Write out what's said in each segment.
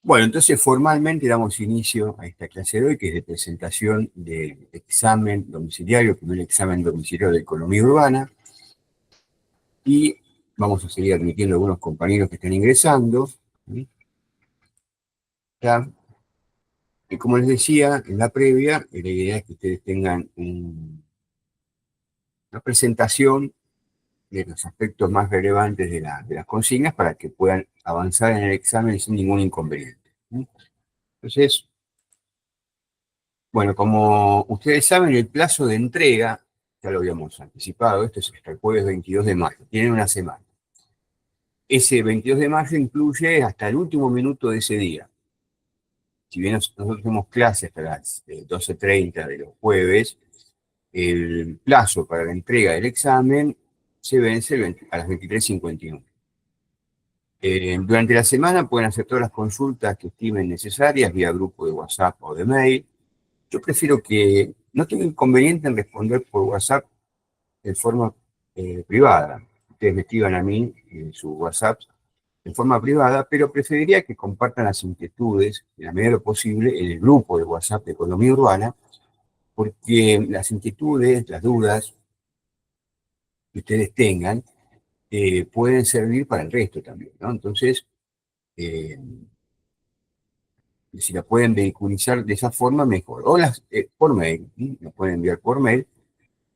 Bueno, entonces formalmente damos inicio a esta clase de hoy, que es de presentación del examen domiciliario, primer examen domiciliario de economía urbana, y vamos a seguir admitiendo a algunos compañeros que están ingresando. ¿Sí? Ya. Y como les decía en la previa, la idea es que ustedes tengan una presentación de los aspectos más relevantes de las consignas para que puedan avanzar en el examen sin ningún inconveniente. ¿Sí? Entonces, bueno, como ustedes saben, el plazo de entrega, ya lo habíamos anticipado, esto es hasta el jueves 22 de mayo, tienen una semana. Ese 22 de mayo incluye hasta el último minuto de ese día. Si bien nosotros tenemos clase hasta las 12:30 de los jueves, el plazo para la entrega del examen se vence a las 23:51. Durante la semana pueden hacer todas las consultas que estimen necesarias vía grupo de WhatsApp o de mail. Yo prefiero que no tenga inconveniente en responder por WhatsApp de forma privada. Ustedes me escriban a mí en su WhatsApp en forma privada, pero preferiría que compartan las inquietudes, en la medida de lo posible, en el grupo de WhatsApp de Economía Urbana, porque las inquietudes, las dudas que ustedes tengan, pueden servir para el resto también, ¿no? Entonces, eh, si la pueden vehiculizar de esa forma, mejor. O las por mail, ¿sí? Las pueden enviar por mail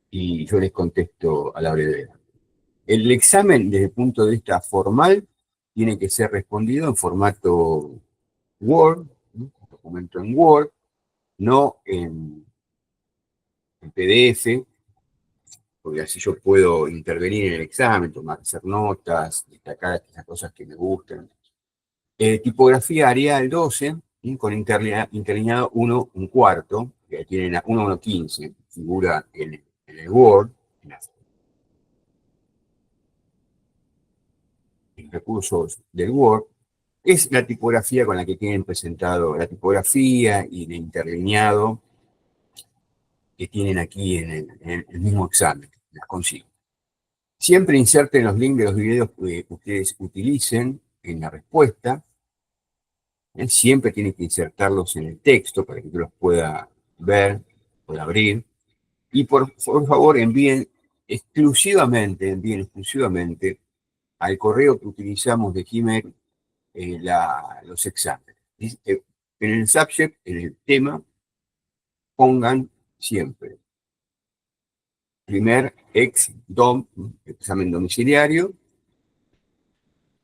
y yo les contesto a la brevedad. El examen, desde el punto de vista formal, tiene que ser respondido en formato Word, ¿no? Un documento en Word, no en PDF, porque así yo puedo intervenir en el examen, hacer notas, destacar las cosas que me gustan. Tipografía Arial 12, ¿sí? Con interlineado 1 un cuarto, que tienen 1:15, figura en el Word, en los recursos del Word. Es la tipografía con la que tienen presentado, la tipografía y el interlineado que tienen aquí en el mismo examen, las consigo. Siempre inserten los links de los videos que ustedes utilicen en la respuesta. Siempre tienen que insertarlos en el texto para que yo los pueda ver, pueda abrir. Y por favor envíen exclusivamente al correo que utilizamos de Gmail los exámenes. En el subject, en el tema, pongan siempre primer dom, examen domiciliario,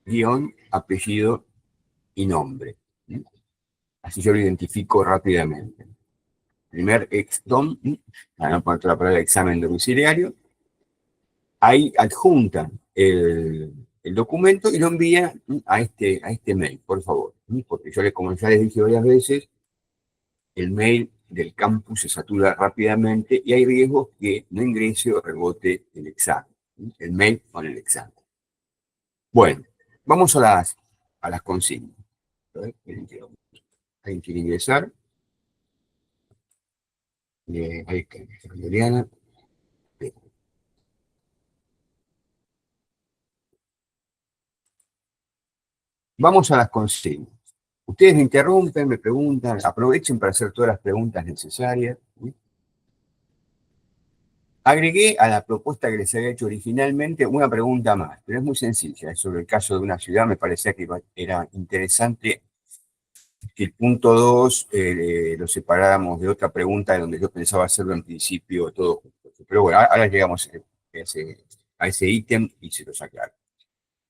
guión, apellido y nombre. Así yo lo identifico rápidamente. Primer dom, para no poner la palabra examen domiciliario, ahí adjuntan el documento y lo envían a este mail, por favor. Porque como ya les dije varias veces, el mail del campus se satura rápidamente y hay riesgos que no ingrese o rebote el examen, el mail con el examen. Bueno, vamos a las consignas. ¿Alguien quiere ingresar? Ahí está, Liliana. Vamos a las consignas. Ustedes me interrumpen, me preguntan, aprovechen para hacer todas las preguntas necesarias. ¿Sí? Agregué a la propuesta que les había hecho originalmente una pregunta más, pero es muy sencilla. Es sobre el caso de una ciudad, me parecía que era interesante que el punto 2 lo separáramos de otra pregunta de donde yo pensaba hacerlo en principio todo junto. Pero bueno, ahora llegamos a ese ítem y se los aclaro.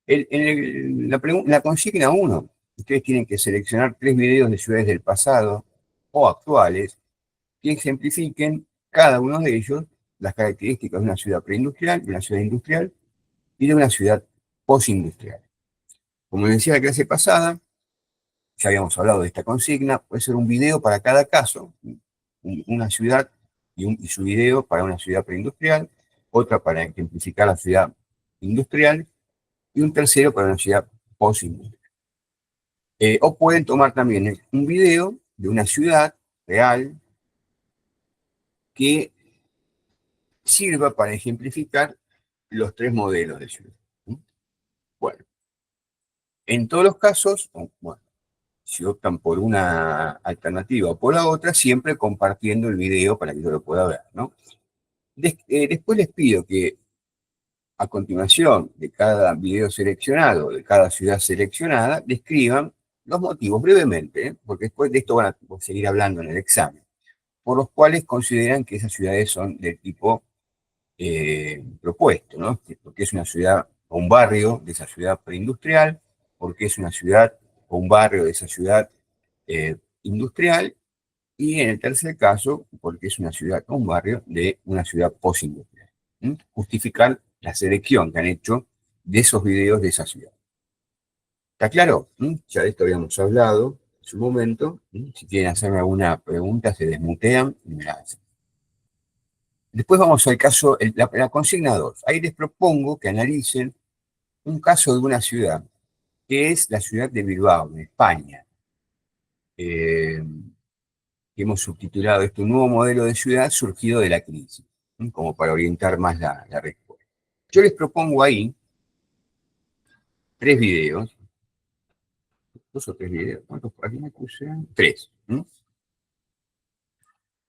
La consigna 1, ustedes tienen que seleccionar 3 videos de ciudades del pasado o actuales que ejemplifiquen cada uno de ellos las características de una ciudad preindustrial, de una ciudad industrial y de una ciudad postindustrial. Como les decía la clase pasada, ya habíamos hablado de esta consigna, puede ser un video para cada caso, una ciudad y su video para una ciudad preindustrial, otra para ejemplificar la ciudad industrial y un tercero para una ciudad postindustrial. O pueden tomar también un video de una ciudad real que sirva para ejemplificar los 3 modelos de ciudad. Bueno, en todos los casos, bueno, si optan por una alternativa o por la otra, siempre compartiendo el video para que yo lo pueda ver, ¿no? Después les pido que a continuación de cada video seleccionado, de cada ciudad seleccionada, describan los motivos brevemente, ¿eh? Porque después de esto van a seguir hablando en el examen, por los cuales consideran que esas ciudades son del tipo propuesto, ¿no? Porque es una ciudad o un barrio de esa ciudad preindustrial, porque es una ciudad o un barrio de esa ciudad industrial, y en el tercer caso, porque es una ciudad o un barrio de una ciudad postindustrial. Justificar la selección que han hecho de esos videos de esa ciudad. ¿Está claro? Ya de esto habíamos hablado en su momento. Si quieren hacerme alguna pregunta, se desmutean y me la hacen. Después vamos al caso, la consigna 2. Ahí les propongo que analicen un caso de una ciudad, que es la ciudad de Bilbao, en España. Que hemos subtitulado esto, un nuevo modelo de ciudad surgido de la crisis, como para orientar más la respuesta. Yo les propongo ahí 3 videos, 2 o 3 videos, ¿cuántos aquí me puse? 3.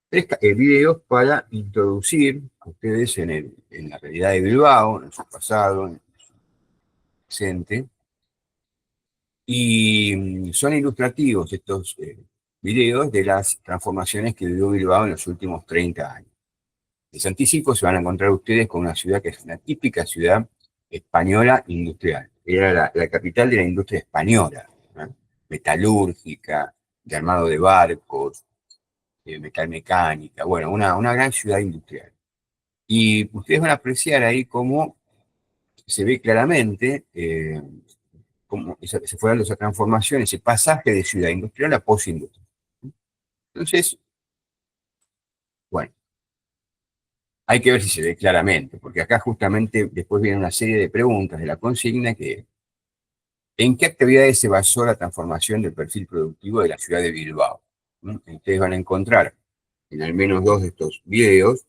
3 videos para introducir a ustedes en la realidad de Bilbao, en su pasado, en su presente. Y son ilustrativos estos videos de las transformaciones que vivió Bilbao en los últimos 30 años. Les anticipo, se van a encontrar ustedes con una ciudad que es una típica ciudad española industrial. Era la capital de la industria española, ¿no? Metalúrgica, de armado de barcos, metalmecánica, bueno, una gran ciudad industrial. Y ustedes van a apreciar ahí cómo se ve claramente cómo se fue dando esa transformación, ese pasaje de ciudad industrial a postindustria. Entonces, bueno, hay que ver si se ve claramente, porque acá justamente después viene una serie de preguntas de la consigna que, ¿en qué actividades se basó la transformación del perfil productivo de la ciudad de Bilbao? Ustedes van a encontrar en al menos 2 de estos videos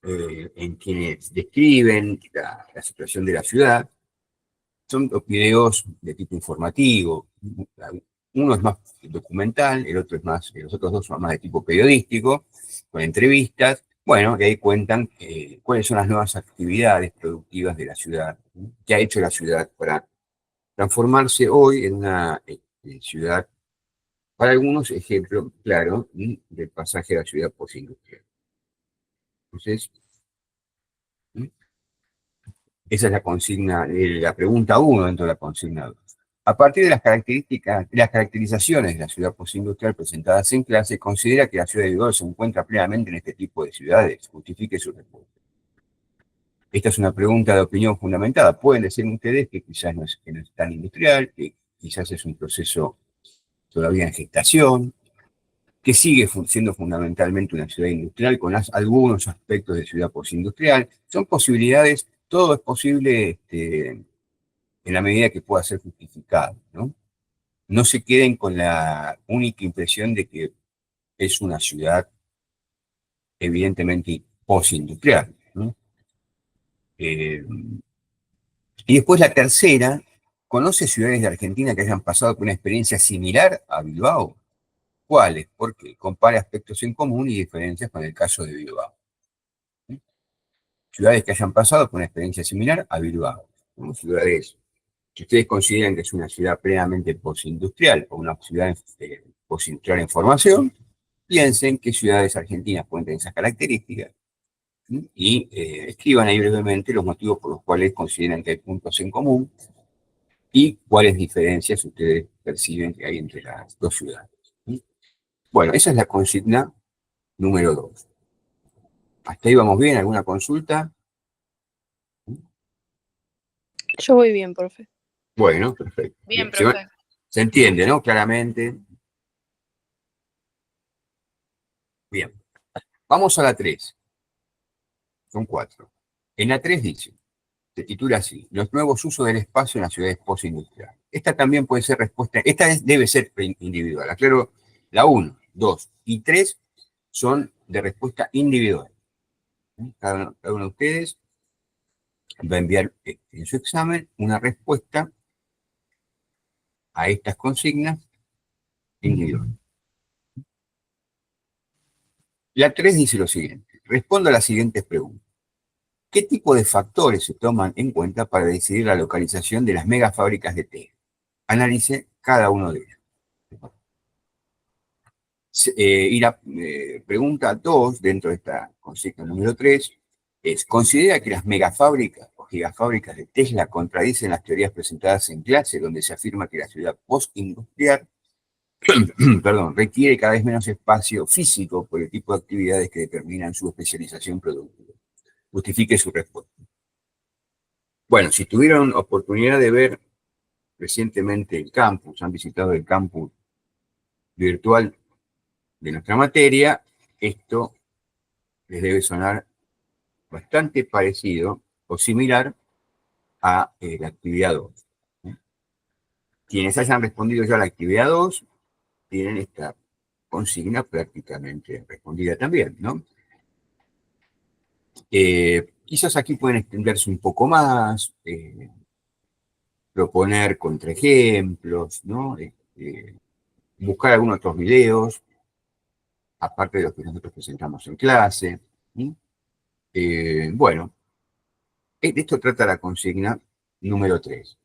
en quienes describen la situación de la ciudad. Son videos de tipo informativo. Uno es más documental, el otro es más, los otros 2 son más de tipo periodístico, con entrevistas. Bueno, y ahí cuentan cuáles son las nuevas actividades productivas de la ciudad, ¿no? ¿Qué ha hecho la ciudad para transformarse hoy en una ciudad, para algunos, ejemplo claro, del pasaje a la ciudad postindustrial? Entonces, esa es la consigna, la pregunta 1 dentro de la consigna 2. A partir de las características, las caracterizaciones de la ciudad postindustrial presentadas en clase, considera que la ciudad de Bilbao se encuentra plenamente en este tipo de ciudades. Justifique su respuesta. Esta es una pregunta de opinión fundamentada. Pueden decir ustedes que quizás que no es tan industrial, que quizás es un proceso todavía en gestación, que sigue siendo fundamentalmente una ciudad industrial con algunos aspectos de ciudad postindustrial. Son posibilidades, todo es posible en la medida que pueda ser justificado, ¿no? No se queden con la única impresión de que es una ciudad evidentemente postindustrial, ¿no? Y después la tercera, ¿conoce ciudades de Argentina que hayan pasado por una experiencia similar a Bilbao? ¿Cuáles? ¿Por qué? Compare aspectos en común y diferencias con el caso de Bilbao. Ciudades que hayan pasado por una experiencia similar a Bilbao. ¿No? Ciudades que ustedes consideran que es una ciudad plenamente postindustrial o una ciudad postindustrial en formación, piensen qué ciudades argentinas cuentan esas características, ¿sí? Y escriban ahí brevemente los motivos por los cuales consideran que hay puntos en común y cuáles diferencias ustedes perciben que hay entre las 2 ciudades, ¿sí? Bueno, esa es la consigna número 2. ¿Hasta ahí vamos bien? ¿Alguna consulta? Yo voy bien, profe. Bueno, perfecto. Bien, Bien. profe. Se entiende, ¿no? Claramente. Bien. Vamos a la 3. Son 4. En la 3 dice, se titula así, los nuevos usos del espacio en las ciudades postindustriales. Esta también puede ser respuesta, debe ser individual. Aclaro, la 1, 2 y 3 son de respuesta individual. Cada uno de ustedes va a enviar en su examen una respuesta a estas consignas individuales. La 3 dice lo siguiente: responda a las siguientes preguntas. ¿Qué tipo de factores se toman en cuenta para decidir la localización de las megafábricas de té? Analice cada uno de ellos. Y la pregunta 2, dentro de esta consigna número 3, es: ¿considera que las megafábricas o gigafábricas de Tesla contradicen las teorías presentadas en clase, donde se afirma que la ciudad postindustrial perdón, requiere cada vez menos espacio físico por el tipo de actividades que determinan su especialización productiva? Justifique su respuesta. Bueno, si tuvieron oportunidad de ver recientemente el campus, han visitado el campus virtual de nuestra materia, esto les debe sonar bastante parecido o similar a la actividad 2. Quienes hayan respondido ya a la actividad 2 tienen esta consigna prácticamente respondida también, ¿no? Quizás aquí pueden extenderse un poco más, proponer contraejemplos, ¿no? Buscar algunos otros videos, aparte de los que nosotros presentamos en clase. Bueno, de esto trata la consigna número 3.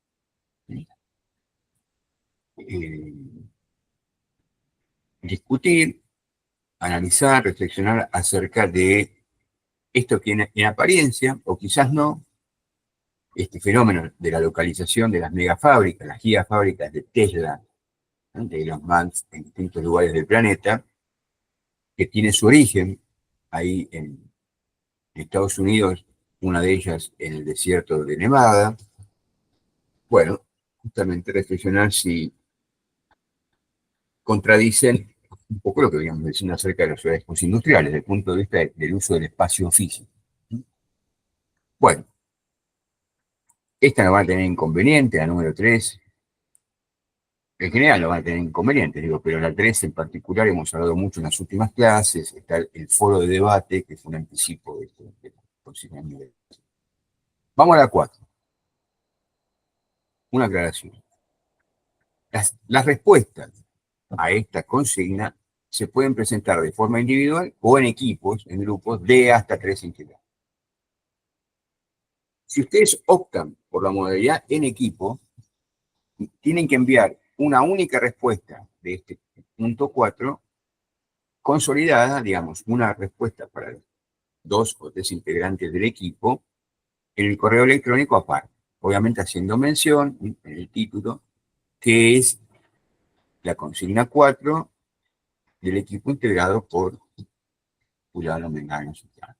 Discutir, analizar, reflexionar acerca de esto que en apariencia, o quizás no, este fenómeno de la localización de las megafábricas, las gigafábricas de Tesla, ¿no? De Elon Musk en distintos lugares del planeta, que tiene su origen ahí en Estados Unidos, una de ellas en el desierto de Nevada. Bueno, justamente reflexionar si contradicen un poco lo que veníamos diciendo acerca de las ciudades postindustriales, desde el punto de vista del uso del espacio físico. Bueno, esta no va a tener inconveniente, la número 3. En general no van a tener inconvenientes, digo, pero la 3 en particular hemos hablado mucho en las últimas clases, está el foro de debate, que es un anticipo de la consigna nivel. Vamos a la 4. Una aclaración. Las respuestas a esta consigna se pueden presentar de forma individual o en equipos, en grupos de hasta 3 integrantes. Si ustedes optan por la modalidad en equipo, tienen que enviar una única respuesta de este punto 4 consolidada, digamos, una respuesta para 2 o 3 integrantes del equipo en el correo electrónico aparte, obviamente haciendo mención en el título que es la consigna 4 del equipo integrado por fulano, mengano, sultano.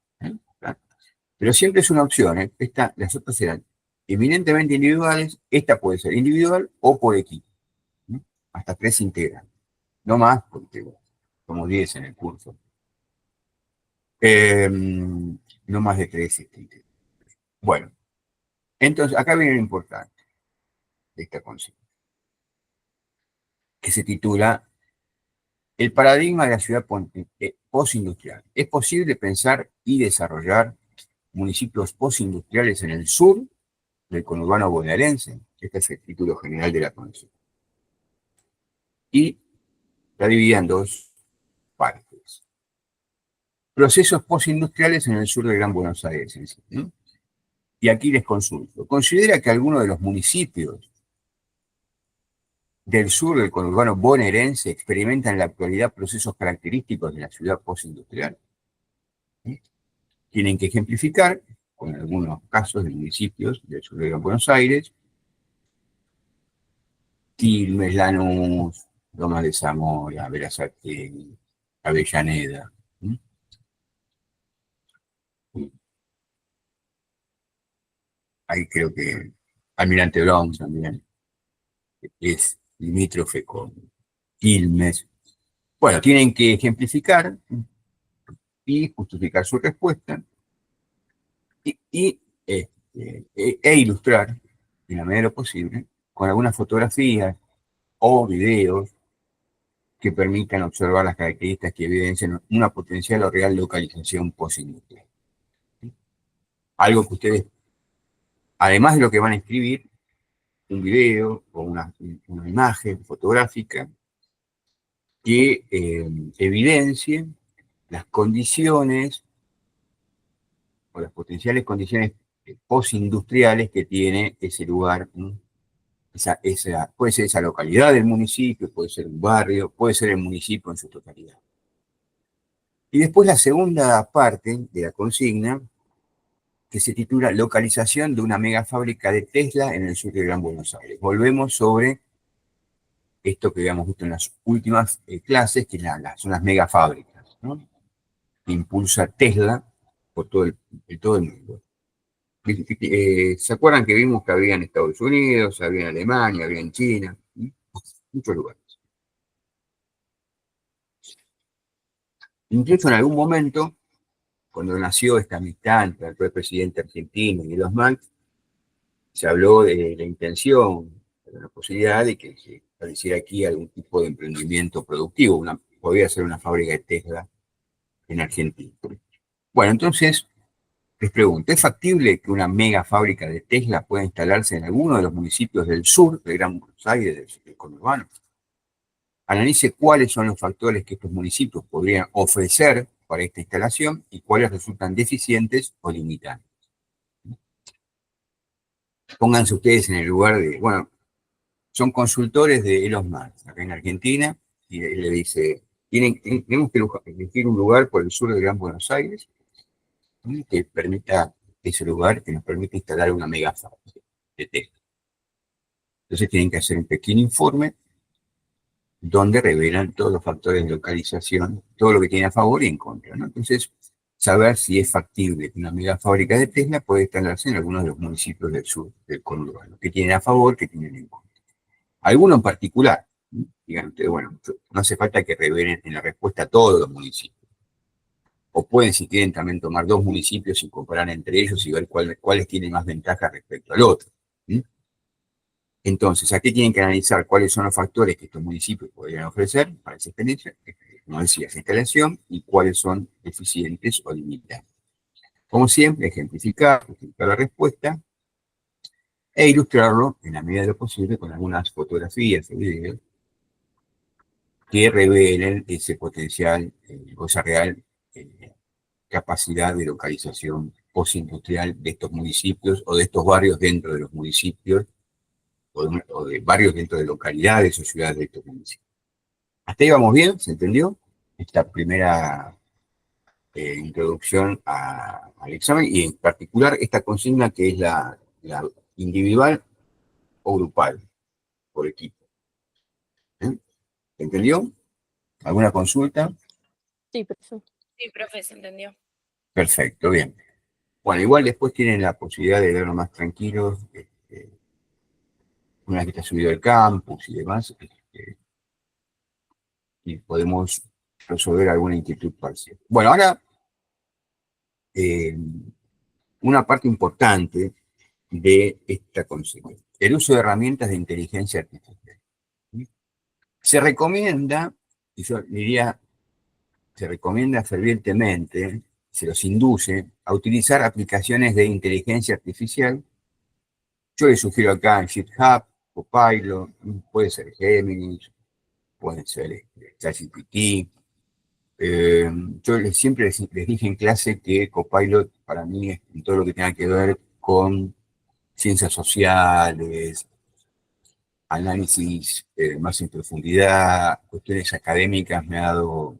Pero siempre es una opción, ¿eh? Las otras serán eminentemente individuales, esta puede ser individual o por equipo, ¿no? Hasta 3 integrantes, no más, porque como 10 en el curso. No más de 3 integrantes. Bueno, entonces acá viene lo importante de esta consigna, que se titula El paradigma de la ciudad postindustrial. ¿Es posible pensar y desarrollar municipios postindustriales en el sur del conurbano bonaerense? Este es el título general de la consigna. Y está dividida en 2 partes. Procesos postindustriales en el sur de Gran Buenos Aires, ¿no? Y aquí les consulto. ¿Considera que alguno de los municipios del sur del conurbano bonaerense experimentan en la actualidad procesos característicos de la ciudad postindustrial? ¿Sí? Tienen que ejemplificar con algunos casos de municipios del sur de Gran Buenos Aires: Quilmes, Lanús, Lomas de Zamora, Berazategui, Avellaneda. Ahí creo que Almirante Brown también es limítrofe con Quilmes. Bueno, tienen que ejemplificar y justificar su respuesta e ilustrar, en la medida de lo posible, con algunas fotografías o videos que permitan observar las características que evidencian una potencial o real localización postindustrial. Algo que ustedes, además de lo que van a escribir, un video o una imagen fotográfica que evidencie las condiciones o las potenciales condiciones postindustriales que tiene ese lugar, ¿no? Puede ser esa localidad del municipio, puede ser un barrio, puede ser el municipio en su totalidad. Y después la segunda parte de la consigna, que se titula Localización de una megafábrica de Tesla en el sur de Gran Buenos Aires. Volvemos sobre esto que habíamos visto en las últimas clases, que son las megafábricas, ¿no? Que impulsa Tesla por todo el mundo. ¿Se acuerdan que vimos que había en Estados Unidos, había en Alemania, había en China? Muchos lugares. Incluso en algún momento, cuando nació esta amistad entre el presidente argentino y los Marx, se habló de la intención, de la posibilidad de que se estableciera aquí algún tipo de emprendimiento productivo. Podría ser una fábrica de Tesla en Argentina. Bueno, entonces, les pregunto, ¿es factible que una mega fábrica de Tesla pueda instalarse en alguno de los municipios del sur de Gran Buenos Aires, del conurbano? Analice cuáles son los factores que estos municipios podrían ofrecer para esta instalación y cuáles resultan deficientes o limitantes. Pónganse ustedes en el lugar de, bueno, son consultores de Elon Musk, acá en Argentina, y le dice, tenemos que elegir un lugar por el sur de Gran Buenos Aires que permita, ese lugar que nos permita instalar una mega fábrica de Tesla. Entonces tienen que hacer un pequeño informe donde revelan todos los factores de localización, todo lo que tiene a favor y en contra, ¿no? Entonces, saber si es factible que una mega fábrica de Tesla puede instalarse en algunos de los municipios del sur del conurbano, que tienen a favor, que tienen en contra. Alguno en particular, ¿no? Digan ustedes, bueno, no hace falta que revelen en la respuesta a todos los municipios. O pueden, si quieren, también tomar dos municipios y comparar entre ellos y ver cuáles tienen más ventaja respecto al otro. ¿Sí? Entonces, aquí tienen que analizar cuáles son los factores que estos municipios podrían ofrecer para esa experiencia, como decía, esa instalación, y cuáles son eficientes o limitantes. Como siempre, ejemplificar la respuesta e ilustrarlo en la medida de lo posible con algunas fotografías o videos que revelen ese potencial o esa real capacidad de localización postindustrial de estos municipios o de estos barrios dentro de los municipios o de barrios dentro de localidades o ciudades de estos municipios. ¿Hasta ahí vamos bien? ¿Se entendió? Esta primera introducción al examen y en particular esta consigna que es la individual o grupal, por equipo. ¿Se entendió? ¿Alguna consulta? Sí, profe. Sí, profe, se entendió. Perfecto, bien. Bueno, igual después tienen la posibilidad de verlo más tranquilos, una vez que está subido al campus y demás, y podemos resolver alguna inquietud parcial. Bueno, ahora, una parte importante de esta consigna, el uso de herramientas de inteligencia artificial. Se recomienda, y yo diría, se recomienda fervientemente, se los induce a utilizar aplicaciones de inteligencia artificial. Yo les sugiero acá en GitHub, Copilot, puede ser Gemini, puede ser ChatGPT. Yo siempre les dije en clase que Copilot para mí es todo lo que tenga que ver con ciencias sociales, análisis más en profundidad, cuestiones académicas, me ha dado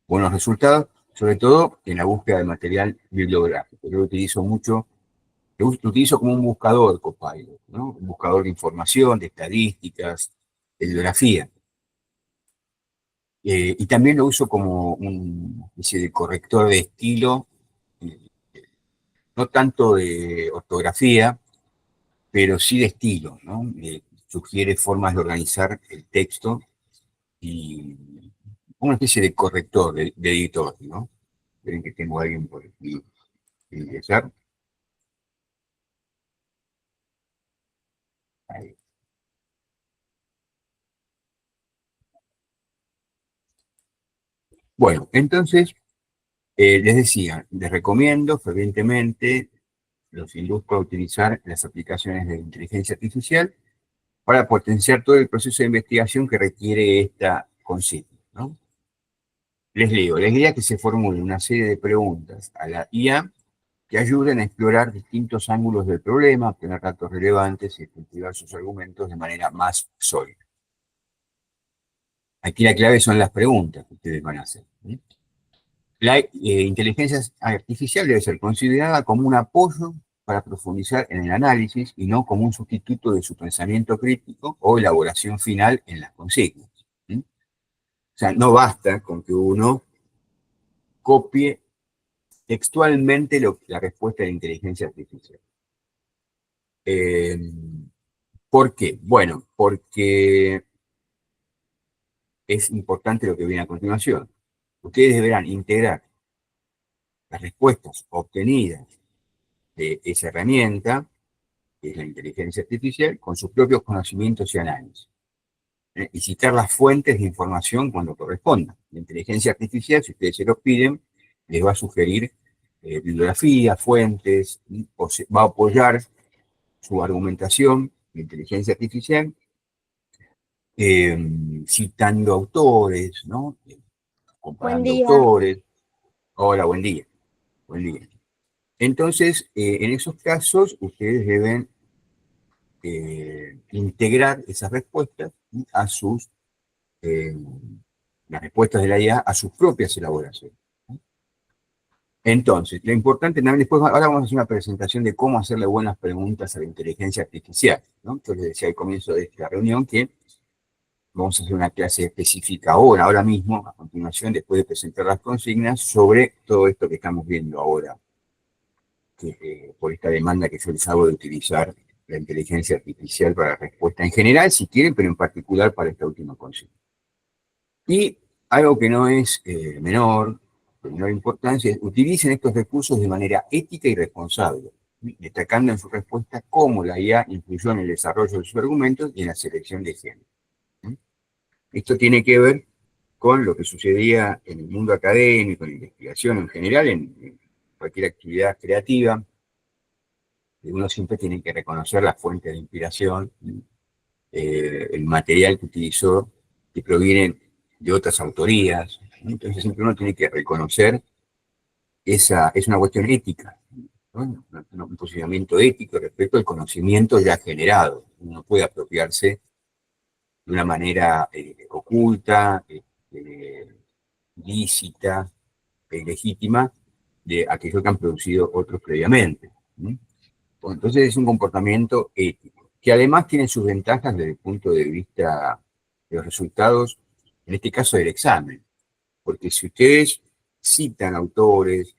buenos resultados, sobre todo en la búsqueda de material bibliográfico. Yo lo utilizo mucho, lo utilizo como un buscador Copilot, ¿no? Un buscador de información, de estadísticas, de bibliografía. Y también lo uso como una especie de corrector de estilo, no tanto de ortografía, pero sí de estilo, ¿no? Sugiere formas de organizar el texto y una especie de corrector, de editor, ¿no? Esperen que tengo a alguien por aquí que ingresar. Ahí. Bueno, entonces, les decía, les recomiendo fervientemente, los induzco a utilizar las aplicaciones de inteligencia artificial para potenciar todo el proceso de investigación que requiere esta consigna, ¿no? Les leo, la idea es que se formule una serie de preguntas a la IA que ayuden a explorar distintos ángulos del problema, obtener datos relevantes y estructurar sus argumentos de manera más sólida. Aquí la clave son las preguntas que ustedes van a hacer. La inteligencia artificial debe ser considerada como un apoyo para profundizar en el análisis y no como un sustituto de su pensamiento crítico o elaboración final en las consignas. O sea, no basta con que uno copie textualmente la respuesta de la inteligencia artificial. ¿Por qué? Bueno, porque es importante lo que viene a continuación. Ustedes deberán integrar las respuestas obtenidas de esa herramienta, que es la inteligencia artificial, con sus propios conocimientos y análisis. Y citar las fuentes de información cuando corresponda. La inteligencia artificial, si ustedes se lo piden, les va a sugerir bibliografía, fuentes, o va a apoyar su argumentación, la inteligencia artificial, citando autores, ¿no? Buen Comparando día. autores. Hola, buen día. Buen día. Entonces, en esos casos, ustedes deben integrar esas respuestas a sus, las respuestas de la IA a sus propias elaboraciones. Entonces, lo importante también después, ahora vamos a hacer una presentación de cómo hacerle buenas preguntas a la inteligencia artificial, ¿no? Entonces, les decía al comienzo de esta reunión que vamos a hacer una clase específica ahora mismo, a continuación, después de presentar las consignas, sobre todo esto que estamos viendo ahora, por esta demanda que yo les hago de utilizar la inteligencia artificial para la respuesta en general, si quieren, pero en particular para esta última consigna. Y algo que no es menor, de menor importancia, es utilicen estos recursos de manera ética y responsable, destacando en su respuesta cómo la IA influyó en el desarrollo de sus argumentos y en la selección de género. Esto tiene que ver con lo que sucedía en el mundo académico, en la investigación en general, en cualquier actividad creativa. Uno siempre tiene que reconocer la fuente de inspiración, el material que utilizó, que proviene de otras autorías. Entonces siempre uno tiene que reconocer esa, es una cuestión ética, ¿no? Un posicionamiento ético respecto al conocimiento ya generado. Uno no puede apropiarse de una manera oculta, lícita, legítima, de aquello que han producido otros previamente. Entonces es un comportamiento ético, que además tiene sus ventajas desde el punto de vista de los resultados, en este caso del examen, porque si ustedes citan autores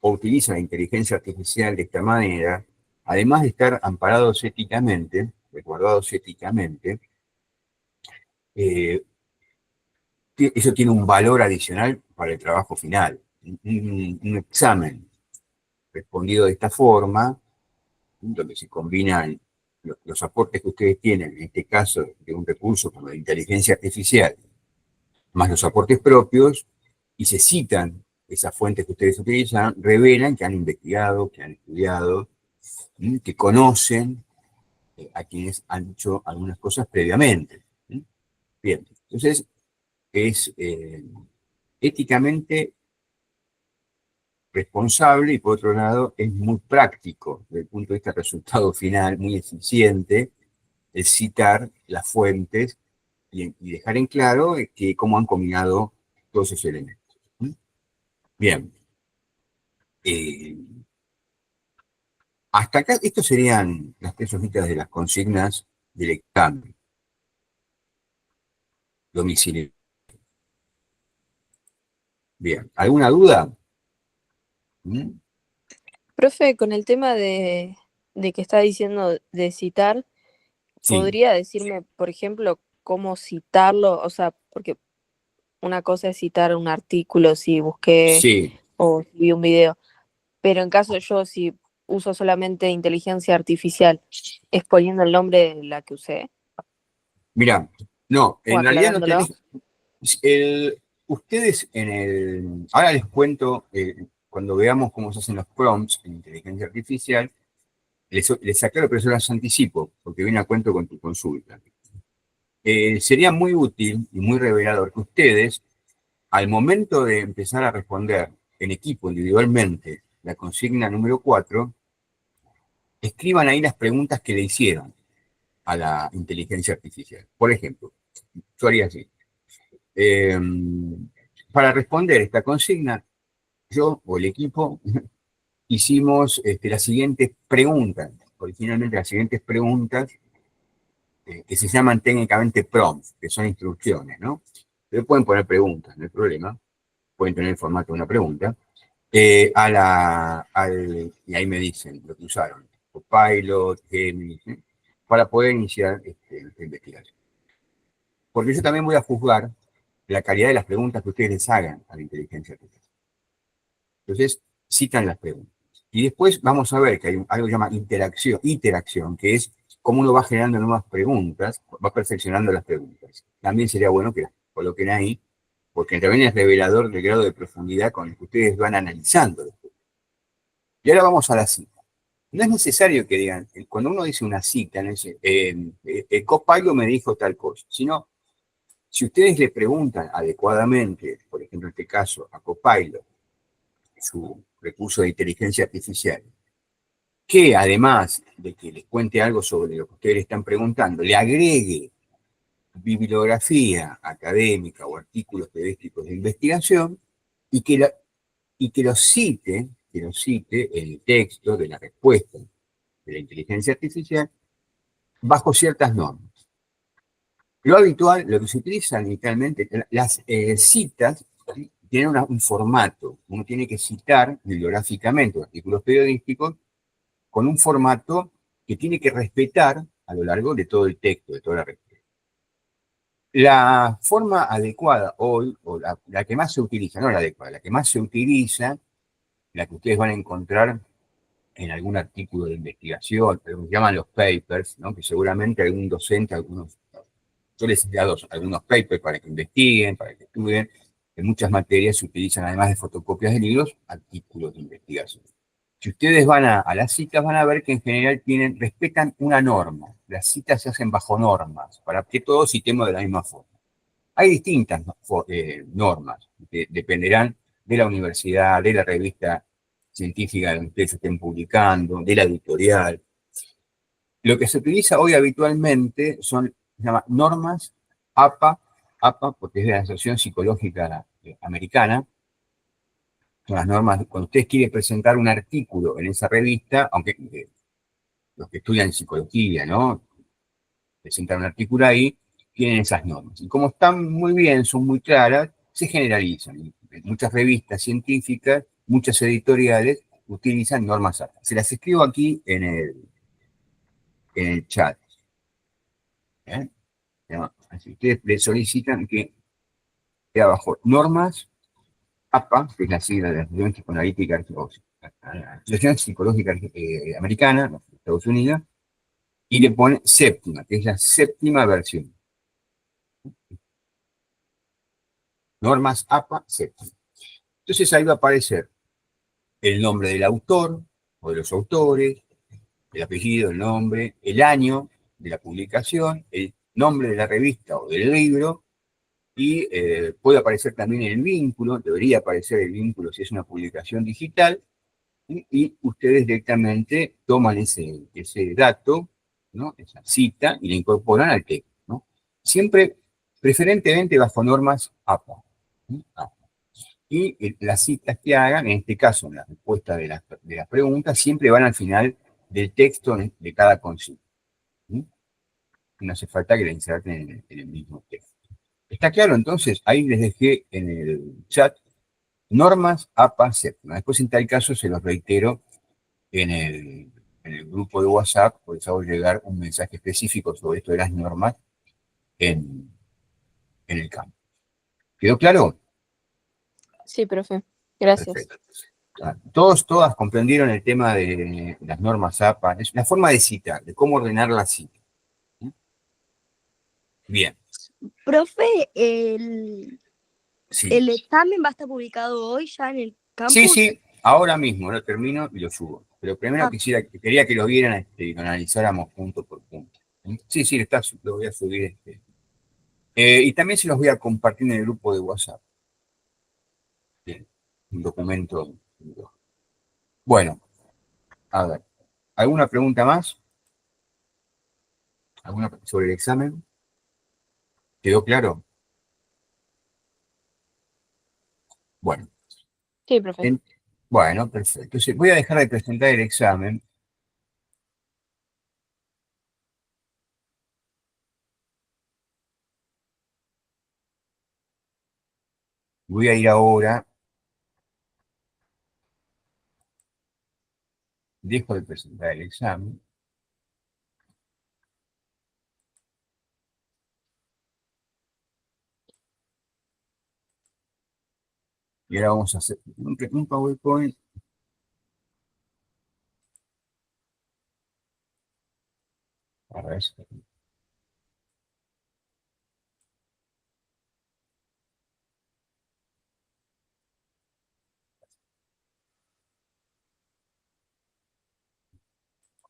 o utilizan la inteligencia artificial de esta manera, además de estar amparados éticamente, resguardados éticamente, eh, eso tiene un valor adicional para el trabajo final. Un examen respondido de esta forma, donde se combinan los aportes que ustedes tienen, en este caso de un recurso como la inteligencia artificial, más los aportes propios, y se citan esas fuentes que ustedes utilizan, revelan que han investigado, que han estudiado, que conocen a quienes han hecho algunas cosas previamente. Bien, entonces es éticamente responsable y por otro lado es muy práctico desde el punto de vista del resultado final, muy eficiente, es citar las fuentes y dejar en claro que cómo han combinado todos esos elementos. Bien. Eh, Hasta acá, estos serían las tres hojitas de las consignas del examen domiciliario. Bien, ¿alguna duda? ¿Mm? Profe, con el tema de que está diciendo de citar, Sí, ¿podría decirme, por ejemplo, cómo citarlo? O sea, porque una cosa es citar un artículo si busqué sí. o vi un video, pero en caso yo si uso solamente inteligencia artificial, ¿es poniendo el nombre de la que usé Mira, no, o en realidad no aclarándolo? tenés. Ustedes en el. Ahora les cuento, cuando veamos cómo se hacen los prompts en inteligencia artificial, les aclaro, pero se las anticipo, porque viene a cuento con tu consulta. Sería muy útil y muy revelador que ustedes, al momento de empezar a responder en equipo, individualmente, la consigna número 4, escriban ahí las preguntas que le hicieron a la inteligencia artificial. Por ejemplo, yo haría así. Para responder esta consigna, yo o el equipo hicimos las siguientes preguntas, originalmente las siguientes preguntas que se llaman técnicamente prompts, que son instrucciones, ¿no? Pero pueden poner preguntas, no hay problema, pueden tener el formato de una pregunta, y ahí me dicen lo que usaron, Copilot, Gemini, para poder iniciar esta investigación. Porque yo también voy a juzgar la calidad de las preguntas que ustedes les hagan a la inteligencia artificial. Entonces, citan las preguntas. Y después vamos a ver que hay algo que se llama interacción, que es cómo uno va generando nuevas preguntas, va perfeccionando las preguntas. También sería bueno que las coloquen ahí, porque también es revelador del grado de profundidad con el que ustedes van analizando. Y ahora vamos a la cita. No es necesario que digan, cuando uno dice una cita, no dice, el Copilot me dijo tal cosa, sino, si ustedes le preguntan adecuadamente, por ejemplo, en este caso, a Copilot, su recurso de inteligencia artificial, que además de que les cuente algo sobre lo que ustedes le están preguntando, le agregue bibliografía académica o artículos periodísticos de investigación y que lo cite, en el texto de la respuesta de la inteligencia artificial bajo ciertas normas. Lo habitual, lo que se utiliza inicialmente, las citas, ¿sí? Tienen un formato. Uno tiene que citar bibliográficamente artículos periodísticos con un formato que tiene que respetar a lo largo de todo el texto, de toda la respuesta. La forma adecuada hoy, o la que más se utiliza, no la adecuada, la que más se utiliza, la que ustedes van a encontrar en algún artículo de investigación, lo que llaman los papers, ¿no? Que seguramente algún docente, yo les he dado algunos papers para que investiguen, para que estudien. En muchas materias se utilizan, además de fotocopias de libros, artículos de investigación. Si ustedes van a las citas, van a ver que en general respetan una norma. Las citas se hacen bajo normas, para que todos citemos de la misma forma. Hay distintas normas, que dependerán de la universidad, de la revista científica donde ustedes estén publicando, de la editorial. Lo que se utiliza hoy habitualmente se llama normas APA, porque es de la Asociación Psicológica Americana. Son las normas, cuando ustedes quieren presentar un artículo en esa revista, aunque los que estudian psicología, ¿no? Presentan un artículo ahí, tienen esas normas. Y como están muy bien, son muy claras, se generalizan. Muchas revistas científicas, muchas editoriales utilizan normas APA. Se las escribo aquí en el chat. ¿Eh? Así ustedes le solicitan que de abajo normas APA, que es la sigla de la Asociación Psicoanalítica, Asociación Psicológica Americana, de Estados Unidos, y le pone séptima, que es la séptima versión. Normas APA séptima. Entonces ahí va a aparecer el nombre del autor o de los autores, el apellido, el nombre, el año de la publicación, el nombre de la revista o del libro, y puede aparecer también el vínculo, debería aparecer el vínculo si es una publicación digital, y ustedes directamente toman ese dato, ¿no? Esa cita, y la incorporan al texto, ¿no? Siempre, preferentemente bajo normas APA. ¿Sí? Y las citas que hagan, en este caso, en la respuesta de las preguntas, siempre van al final del texto de cada consigna. ¿Sí? No hace falta que la inserten en el mismo texto. ¿Está claro? Entonces, ahí les dejé en el chat normas APA séptima. Después, en tal caso, se los reitero en el grupo de WhatsApp, por eso hago llegar un mensaje específico sobre esto de las normas en el campo. ¿Quedó claro? Sí, profe. Gracias. Perfecto. Todas comprendieron el tema de las normas APA, es la forma de citar, de cómo ordenar la cita. Bien, Profe, sí. el examen va a estar publicado hoy ya en el Sí, campus. sí, ahora mismo lo termino y lo subo. pero primero quería que lo vieran y lo analizáramos punto por punto. Sí, sí, lo voy a subir. Y también se los voy a compartir en el grupo de WhatsApp. Bien, un documento. Bueno, a ver, ¿alguna pregunta más? ¿Alguna sobre el examen? ¿Quedó claro? Bueno, Sí, profe. bueno, perfecto. Entonces, voy a dejar de presentar el examen. Voy a ir ahora, dejo de presentar el examen. Y ahora vamos a hacer un PowerPoint. A ver,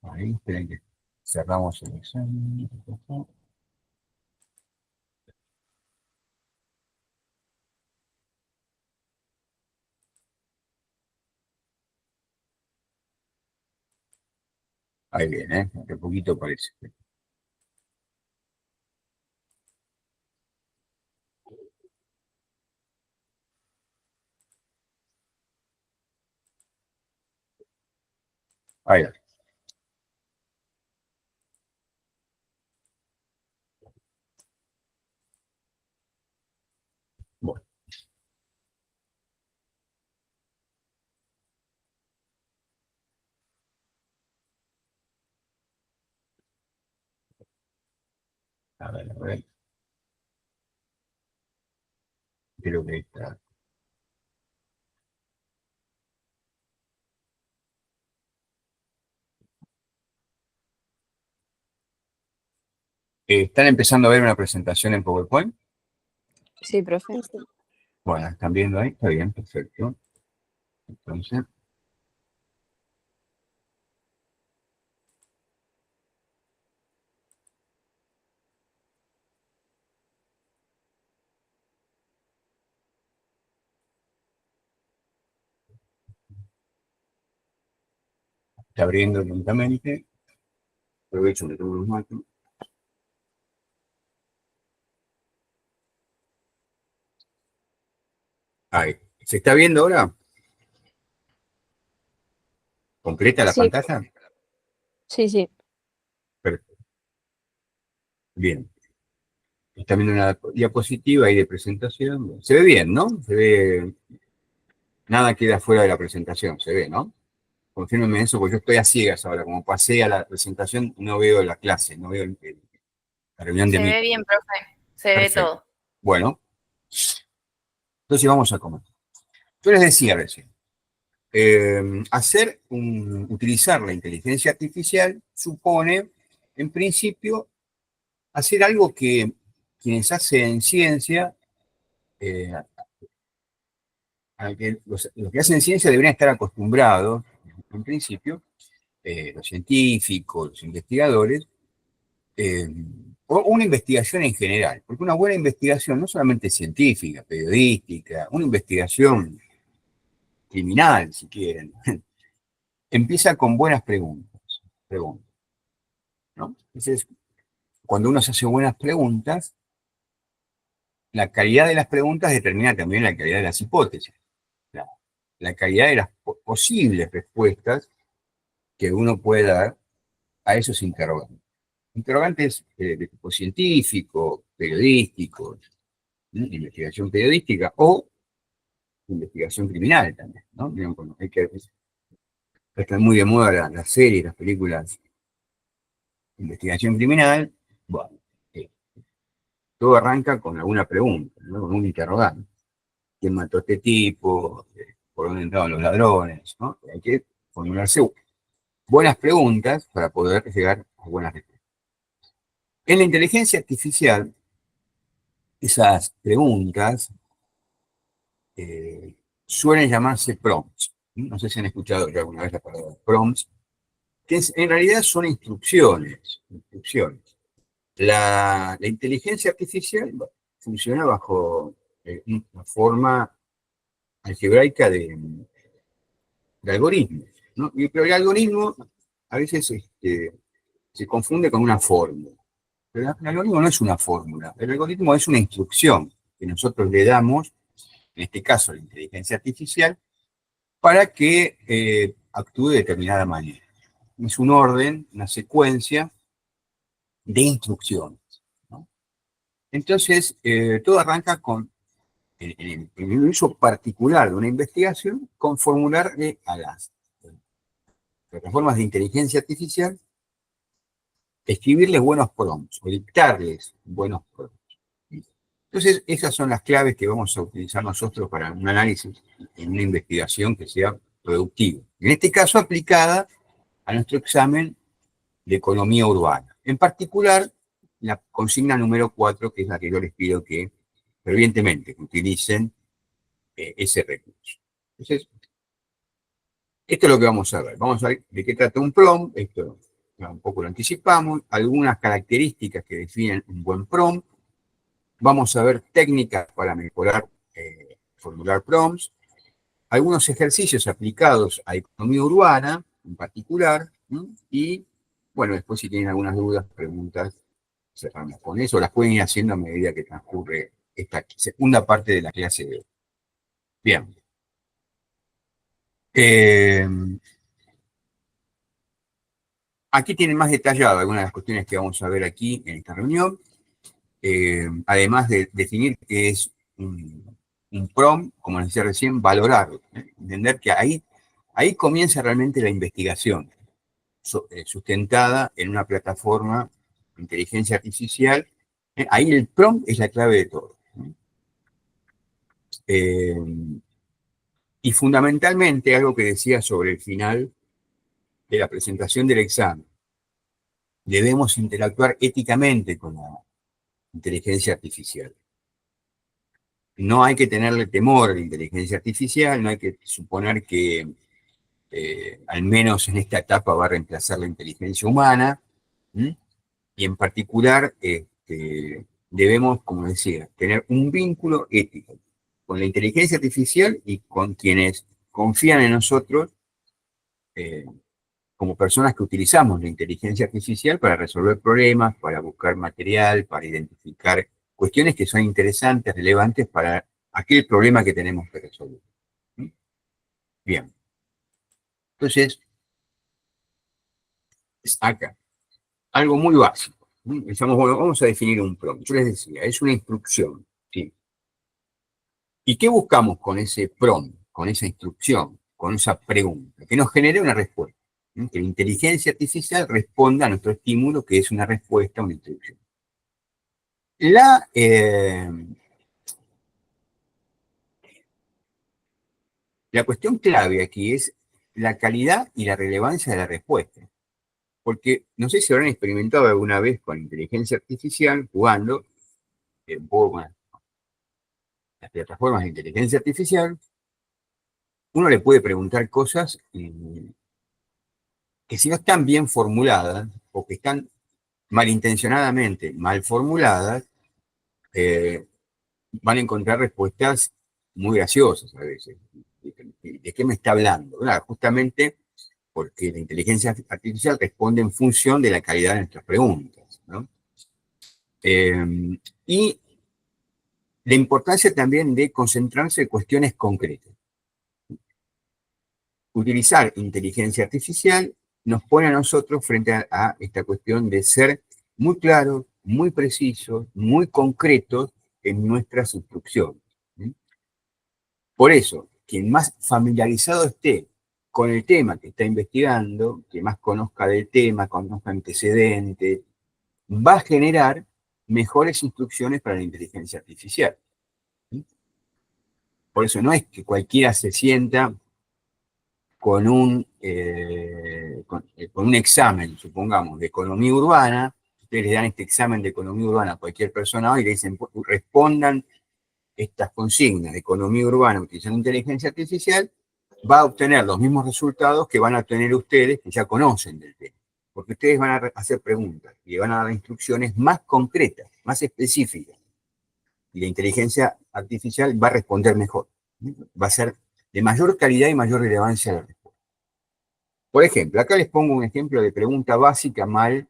ahí, esperen que cerramos el examen. Ahí viene, de poquito parece. Ahí va. Bueno, a ver, a ver. Creo que está. ¿Están empezando a ver una presentación en PowerPoint? Sí, profe. Bueno, ¿están viendo ahí? Está bien, perfecto. Entonces, está abriendo lentamente. Aprovecho que tengo unos mates. Ahí. ¿Se está viendo ahora? ¿Completa la Sí, pantalla? sí, sí. Perfecto. Bien. Está viendo una diapositiva ahí de presentación. Se ve bien, ¿no? Se ve. Nada queda fuera de la presentación, se ve, ¿no? Confírmenme eso, porque yo estoy a ciegas ahora. Como pasé a la presentación, no veo la clase, no veo la reunión de Se mí. ve bien, profe. Se ve Perfecto. todo. Bueno, entonces vamos a comer. Yo les decía recién, utilizar la inteligencia artificial supone, en principio, hacer algo que quienes hacen ciencia, eh, los que hacen ciencia deberían estar acostumbrados, en principio, los científicos, los investigadores, eh, o una investigación en general, porque una buena investigación, no solamente científica, periodística, una investigación criminal, si quieren, empieza con buenas preguntas, ¿no? Entonces, cuando uno se hace buenas preguntas, la calidad de las preguntas determina también la calidad de las hipótesis, la, la calidad de las posibles respuestas que uno puede dar a esos interrogantes. Interrogantes de tipo científico, periodístico, investigación periodística o investigación criminal también, ¿no? Digamos, están muy de moda las series, las películas de investigación criminal. Bueno, eh, todo arranca con alguna pregunta, ¿no? Con un interrogante. ¿Quién mató a este tipo? ¿Por dónde entraban los ladrones? ¿No? Hay que formularse buenas preguntas para poder llegar a buenas respuestas. En la inteligencia artificial, esas preguntas suelen llamarse prompts. No sé si han escuchado ya alguna vez la palabra prompts, que en realidad son instrucciones. La inteligencia artificial funciona bajo una forma algebraica de algoritmos, ¿no? Pero el algoritmo a veces se confunde con una fórmula. Pero el algoritmo no es una fórmula, el algoritmo es una instrucción que nosotros le damos, en este caso a la inteligencia artificial, para que actúe de determinada manera. Es un orden, una secuencia de instrucciones, ¿no? Entonces, todo arranca con el uso particular de una investigación, con formularle a las plataformas de inteligencia artificial, escribirles buenos prompts o dictarles buenos prompts. Entonces, esas son las claves que vamos a utilizar nosotros para un análisis en una investigación que sea productiva. En este caso, aplicada a nuestro examen de economía urbana. En particular, la consigna número 4, que es la que yo les pido que fervientemente utilicen ese recurso. Entonces, esto es lo que vamos a ver. Vamos a ver de qué trata un prompt. Esto ya un poco lo anticipamos. Algunas características que definen un buen prompt. Vamos a ver técnicas para mejorar, formular prompts. Algunos ejercicios aplicados a economía urbana, en particular. ¿No? Y, bueno, después si tienen algunas dudas, preguntas, cerramos con eso. Las pueden ir haciendo a medida que transcurre esta segunda parte de la clase de hoy. Bien. Aquí tienen más detallado algunas de las cuestiones que vamos a ver aquí en esta reunión. Además de definir qué es un prompt, como les decía recién, valorarlo. Entender que ahí comienza realmente la investigación, sustentada en una plataforma de inteligencia artificial. Ahí el prompt es la clave de todo. Y fundamentalmente, algo que decía sobre el final de la presentación del examen, debemos interactuar éticamente con la inteligencia artificial. No hay que tenerle temor a la inteligencia artificial, no hay que suponer que al menos en esta etapa va a reemplazar la inteligencia humana, ¿m? Y en particular debemos, como decía, tener un vínculo ético con la inteligencia artificial y con quienes confían en nosotros como personas que utilizamos la inteligencia artificial para resolver problemas, para buscar material, para identificar cuestiones que son interesantes, relevantes para aquel problema que tenemos que resolver. Bien. Entonces, acá, algo muy básico. Pensamos, bueno, vamos a definir un prompt. Yo les decía, es una instrucción. ¿Sí? ¿Y qué buscamos con ese prompt, con esa instrucción, con esa pregunta? Que nos genere una respuesta. Que la inteligencia artificial responda a nuestro estímulo, que es una respuesta a una instrucción. La cuestión clave aquí es la calidad y la relevancia de la respuesta. Porque no sé si habrán experimentado alguna vez con inteligencia artificial, jugando un poco con las plataformas de inteligencia artificial, uno le puede preguntar cosas que si no están bien formuladas o que están malintencionadamente mal formuladas, van a encontrar respuestas muy graciosas a veces. ¿De qué me está hablando? Claro, justamente porque la inteligencia artificial responde en función de la calidad de nuestras preguntas, ¿no? Y la importancia también de concentrarse en cuestiones concretas. Utilizar inteligencia artificial nos pone a nosotros frente a esta cuestión de ser muy claros, muy precisos, muy concretos en nuestras instrucciones. Por eso, quien más familiarizado esté con el tema que está investigando, que más conozca del tema, conozca antecedentes, va a generar mejores instrucciones para la inteligencia artificial. Por eso no es que cualquiera se sienta con con un examen, supongamos, de economía urbana. Ustedes le dan este examen de economía urbana a cualquier persona hoy y le dicen, respondan estas consignas de economía urbana utilizando inteligencia artificial, va a obtener los mismos resultados que van a obtener ustedes que ya conocen del tema. Porque ustedes van a hacer preguntas y le van a dar instrucciones más concretas, más específicas. Y la inteligencia artificial va a responder mejor. Va a ser de mayor calidad y mayor relevancia la respuesta. Por ejemplo, acá les pongo un ejemplo de pregunta básica mal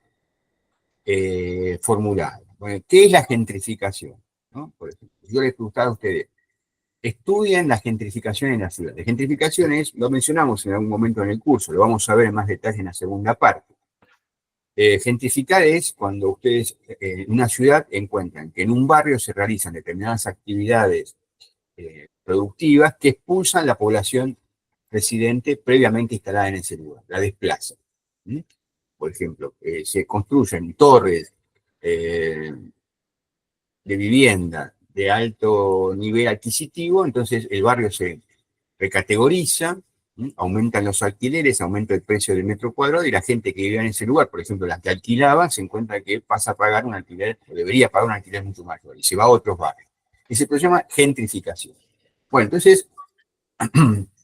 formulada. Bueno, ¿qué es la gentrificación? ¿No? Por ejemplo, yo les preguntaba a ustedes, estudian la gentrificación en la ciudad. La gentrificación es, lo mencionamos en algún momento en el curso, lo vamos a ver en más detalle en la segunda parte. Gentrificar es cuando ustedes en una ciudad encuentran que en un barrio se realizan determinadas actividades productivas que expulsan la población residente previamente instalada en ese lugar, la desplazan. ¿Sí? Por ejemplo, se construyen torres de vivienda de alto nivel adquisitivo, entonces el barrio se recategoriza, ¿sí? Aumentan los alquileres, aumenta el precio del metro cuadrado y la gente que vivía en ese lugar, por ejemplo, las que alquilaban, se encuentra que pasa a pagar un alquiler, o debería pagar un alquiler mucho mayor, y se va a otros barrios. Ese se llama gentrificación. Bueno, entonces,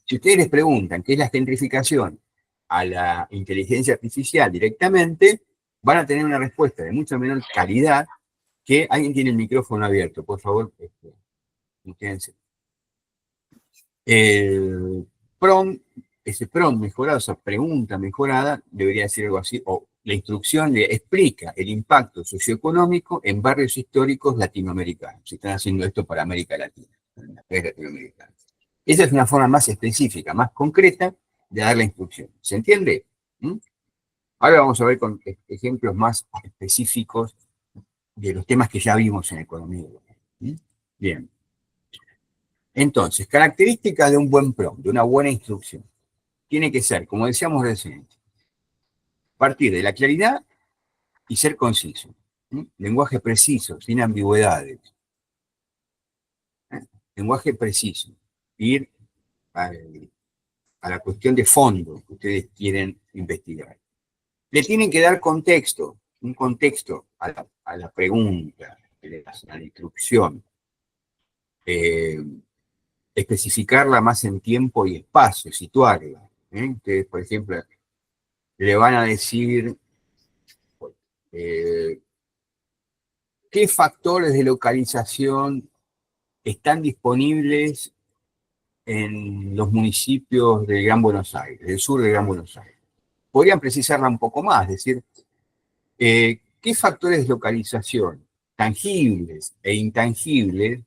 si ustedes les preguntan qué es la gentrificación a la inteligencia artificial directamente, van a tener una respuesta de mucha menor calidad que alguien tiene el micrófono abierto. Por favor, quédense. El prompt, ese prompt mejorado, esa pregunta mejorada, debería decir algo así, o la instrucción le explica el impacto socioeconómico en barrios históricos latinoamericanos. Si están haciendo esto para América Latina, en la país latinoamericana. Esa es una forma más específica, más concreta de dar la instrucción. ¿Se entiende? ¿Mm? Ahora vamos a ver con ejemplos más específicos de los temas que ya vimos en economía. ¿Mm? Bien. Entonces, características de un buen prompt, de una buena instrucción. Tiene que ser, como decíamos recién, partir de la claridad y ser conciso. ¿Mm? Lenguaje preciso, sin ambigüedades. Lenguaje preciso. Ir a la cuestión de fondo que ustedes quieren investigar. Le tienen que dar contexto, un contexto a la pregunta, a la instrucción. Especificarla más en tiempo y espacio, situarla. Ustedes, por ejemplo, le van a decir qué factores de localización están disponibles en los municipios del Gran Buenos Aires, del sur del Gran Buenos Aires. Podrían precisarla un poco más, decir, ¿qué factores de localización tangibles e intangibles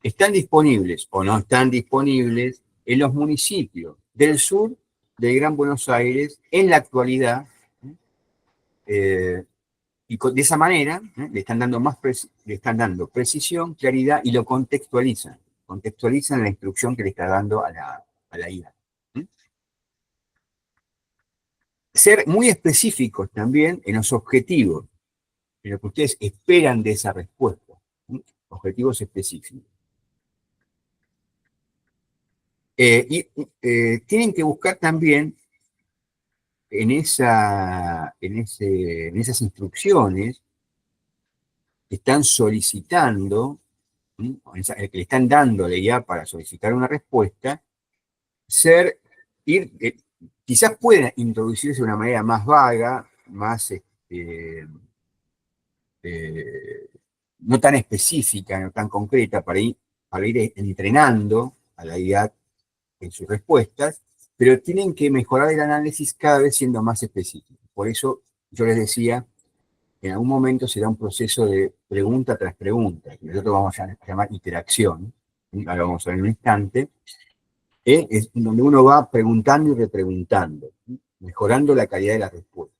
están disponibles o no están disponibles en los municipios del sur del Gran Buenos Aires en la actualidad? Y de esa manera le están dando le están dando precisión, claridad y lo contextualizan. Contextualizan la instrucción que le está dando a la IA. Ser muy específicos también en los objetivos, en lo que ustedes esperan de esa respuesta. Objetivos específicos. Tienen que buscar también en esas instrucciones que están solicitando, que le están dándole ya para solicitar una respuesta, quizás pueda introducirse de una manera más vaga, más no tan específica, no tan concreta, para ir entrenando a la IA en sus respuestas, pero tienen que mejorar el análisis cada vez siendo más específico. Por eso yo les decía, en algún momento será un proceso de pregunta tras pregunta, que nosotros vamos a llamar interacción, ahora vamos a ver en un instante, es donde uno va preguntando y repreguntando, mejorando la calidad de la respuesta.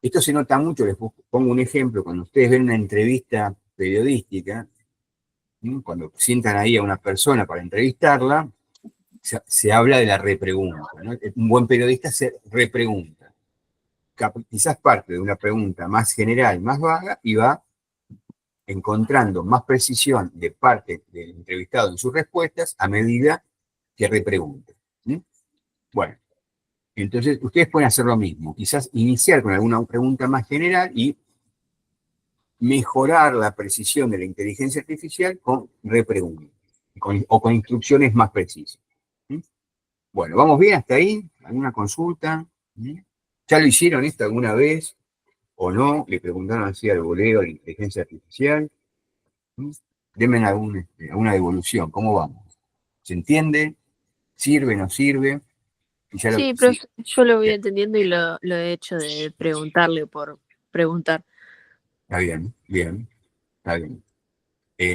Esto se nota mucho, les pongo un ejemplo, cuando ustedes ven una entrevista periodística, cuando sientan ahí a una persona para entrevistarla, se habla de la repregunta, ¿no? Un buen periodista se repregunta. Quizás parte de una pregunta más general, más vaga, y va encontrando más precisión de parte del entrevistado en sus respuestas a medida que repregunta. Bueno, entonces ustedes pueden hacer lo mismo, quizás iniciar con alguna pregunta más general y mejorar la precisión de la inteligencia artificial con repreguntas o con instrucciones más precisas. Bueno, ¿vamos bien hasta ahí? ¿Alguna consulta? ¿Mm? ¿Ya lo hicieron esto alguna vez o no? ¿Le preguntaron así al voleo, a la inteligencia artificial? ¿Mm? Denme alguna devolución, ¿cómo vamos? ¿Se entiende? ¿Sirve, no sirve? Y ya Sí, pero sí, yo lo voy bien, entendiendo y lo he hecho de preguntarle por preguntar. está bien, bien, está bien.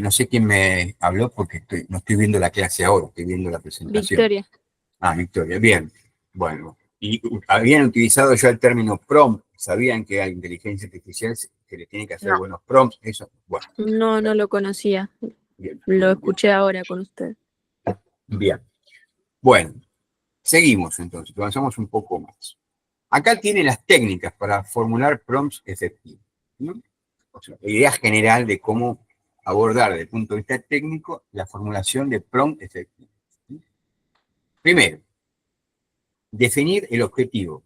No sé quién me habló porque no estoy viendo la clase ahora, estoy viendo la presentación. Victoria. Ah, Victoria, bien. Bueno, y habían utilizado ya el término prompt, sabían que a la inteligencia artificial se le tiene que hacer No, buenos prompts, eso, bueno, no lo conocía. bien, Lo bien, bien. escuché ahora con usted. Bien. Bueno, seguimos entonces, avanzamos un poco más. Acá tiene las técnicas para formular prompts efectivos, ¿no? O sea, la idea general de cómo abordar desde el punto de vista técnico la formulación de prompt efectivo. ¿Sí? Primero, definir el objetivo.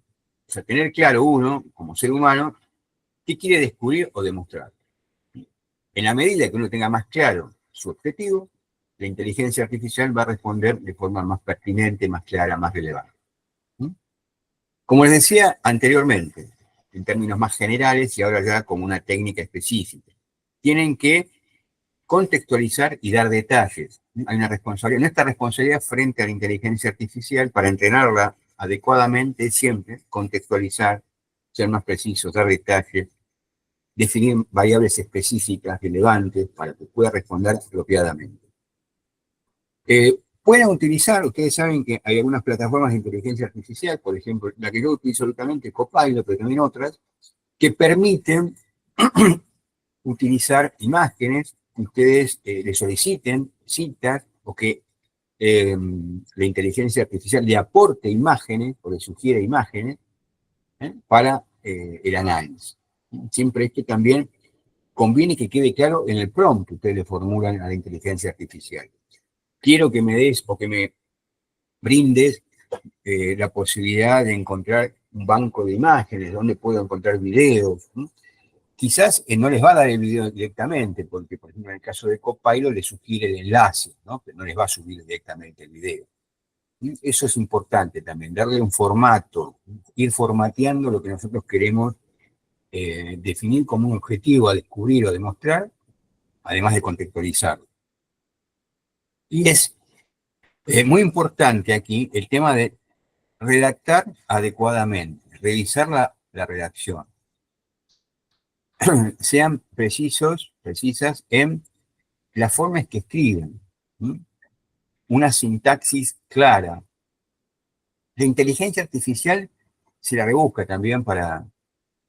O sea, tener claro uno, como ser humano, qué quiere descubrir o demostrar. En la medida que uno tenga más claro su objetivo, la inteligencia artificial va a responder de forma más pertinente, más clara, más relevante. ¿Mm? Como les decía anteriormente, en términos más generales y ahora ya como una técnica específica, tienen que contextualizar y dar detalles. Hay una responsabilidad, nuestra responsabilidad frente a la inteligencia artificial para entrenarla adecuadamente es siempre contextualizar, ser más precisos, dar detalles, definir variables específicas relevantes para que pueda responder apropiadamente. Pueden utilizar, ustedes saben que hay algunas plataformas de inteligencia artificial, por ejemplo, la que yo utilizo habitualmente, Copilot, pero también otras, que permiten utilizar imágenes que ustedes le soliciten, citas, o que la inteligencia artificial le aporte imágenes o le sugiere imágenes para el análisis. Siempre esto también conviene que quede claro en el prompt que ustedes le formulan a la inteligencia artificial. Quiero que me des o que me brindes la posibilidad de encontrar un banco de imágenes, donde puedo encontrar videos. ¿No? Quizás no les va a dar el video directamente, porque por ejemplo en el caso de Copilot le sugiere el enlace, ¿no? Pero no les va a subir directamente el video. Eso es importante también, darle un formato, ir formateando lo que nosotros queremos definir como un objetivo a descubrir o demostrar, además de contextualizarlo. Y es muy importante aquí el tema de redactar adecuadamente, revisar la redacción. Sean precisas en la forma en que escriben, ¿sí? Una sintaxis clara. La inteligencia artificial se la rebusca también para, de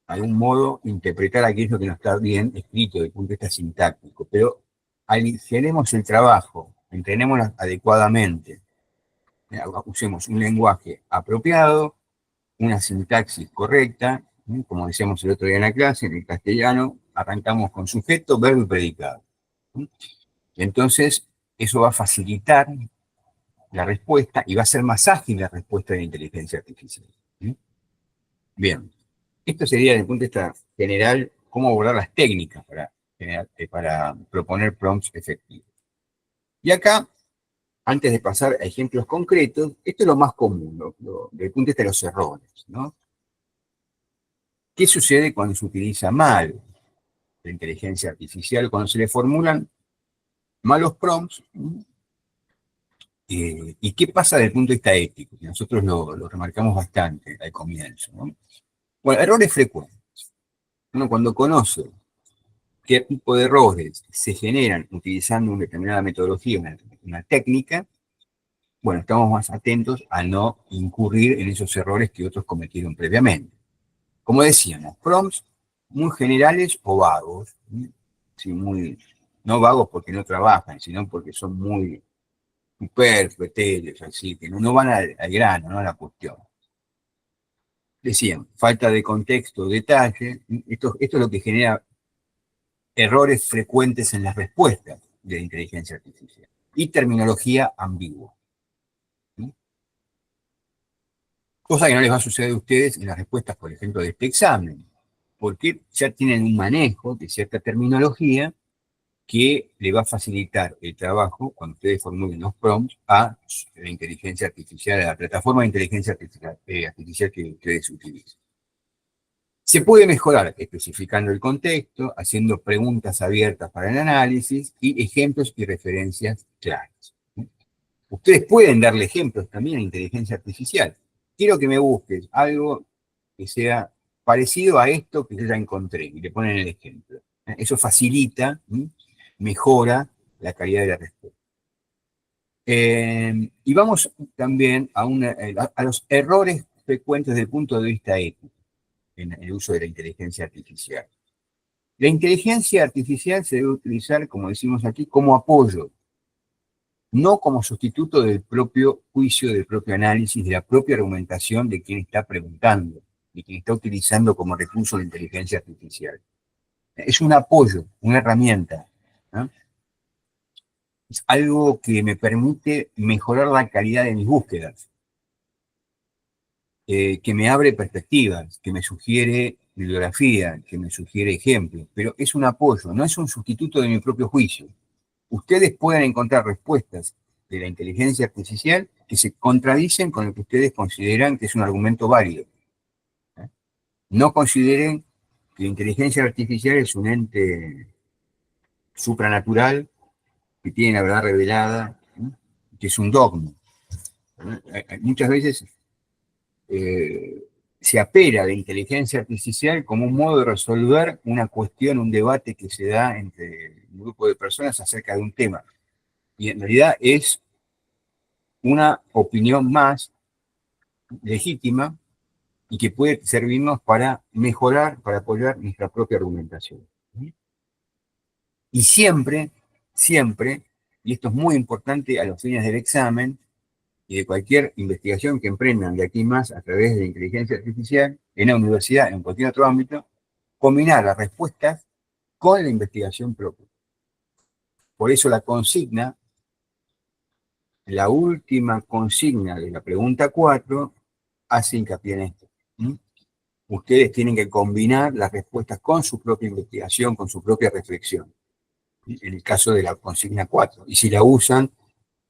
algún modo, interpretar aquello que no está bien escrito desde el punto de vista sintáctico, pero aligeremos el trabajo, entrenémoslo adecuadamente, usemos un lenguaje apropiado, una sintaxis correcta, ¿sí? Como decíamos el otro día en la clase, en el castellano, arrancamos con sujeto, verbo y predicado. ¿Sí? Entonces, eso va a facilitar la respuesta y va a ser más ágil la respuesta de la inteligencia artificial. ¿Sí? Bien, esto sería desde el punto de vista general cómo abordar las técnicas para proponer prompts efectivos. Y acá, antes de pasar a ejemplos concretos, esto es lo más común, desde el punto de vista de los errores, ¿no? ¿Qué sucede cuando se utiliza mal la inteligencia artificial, cuando se le formulan malos prompts? ¿Y qué pasa desde el punto de vista ético? Que nosotros lo remarcamos bastante al comienzo, ¿no? Bueno, errores frecuentes. Uno cuando conoce qué tipo de errores se generan utilizando una determinada metodología, una técnica, bueno, estamos más atentos a no incurrir en esos errores que otros cometieron previamente. Como decíamos, prompts muy generales o vagos, ¿sí? No vagos porque no trabajan, sino porque son muy superfluos, así, que no van al grano, no a la cuestión. Decían, falta de contexto, detalle, esto es lo que genera errores frecuentes en las respuestas de la inteligencia artificial. Y terminología ambigua. ¿Sí? Cosa que no les va a suceder a ustedes en las respuestas, por ejemplo, de este examen, porque ya tienen un manejo de cierta terminología que le va a facilitar el trabajo cuando ustedes formulen los prompts a la inteligencia artificial, a la plataforma de inteligencia artificial que ustedes utilicen. Se puede mejorar especificando el contexto, haciendo preguntas abiertas para el análisis y ejemplos y referencias claras. Ustedes pueden darle ejemplos también a inteligencia artificial. Quiero que me busques algo que sea parecido a esto que yo ya encontré y le ponen el ejemplo. Eso facilita, mejora la calidad de la respuesta. Y vamos también a los errores frecuentes desde el punto de vista ético en el uso de la inteligencia artificial. La inteligencia artificial se debe utilizar, como decimos aquí, como apoyo, no como sustituto del propio juicio, del propio análisis, de la propia argumentación de quien está preguntando, de quien está utilizando como recurso la inteligencia artificial. Es un apoyo, una herramienta, ¿no? Es algo que me permite mejorar la calidad de mis búsquedas, que me abre perspectivas, que me sugiere bibliografía, que me sugiere ejemplos, pero es un apoyo, no es un sustituto de mi propio juicio. Ustedes pueden encontrar respuestas de la inteligencia artificial que se contradicen con lo que ustedes consideran que es un argumento válido. No consideren que la inteligencia artificial es un ente supranatural que tiene la verdad revelada, que es un dogma. Muchas veces se apela a la inteligencia artificial como un modo de resolver una cuestión, un debate que se da entre un grupo de personas acerca de un tema. Y en realidad es una opinión más legítima y que puede servirnos para mejorar, para apoyar nuestra propia argumentación. Y siempre, siempre, y esto es muy importante a los fines del examen y de cualquier investigación que emprendan de aquí más a través de la inteligencia artificial, en la universidad, en cualquier otro ámbito, combinar las respuestas con la investigación propia. Por eso la consigna, la última consigna de la pregunta 4, hace hincapié en esto. Ustedes tienen que combinar las respuestas con su propia investigación, con su propia reflexión, en el caso de la consigna 4. Y si la usan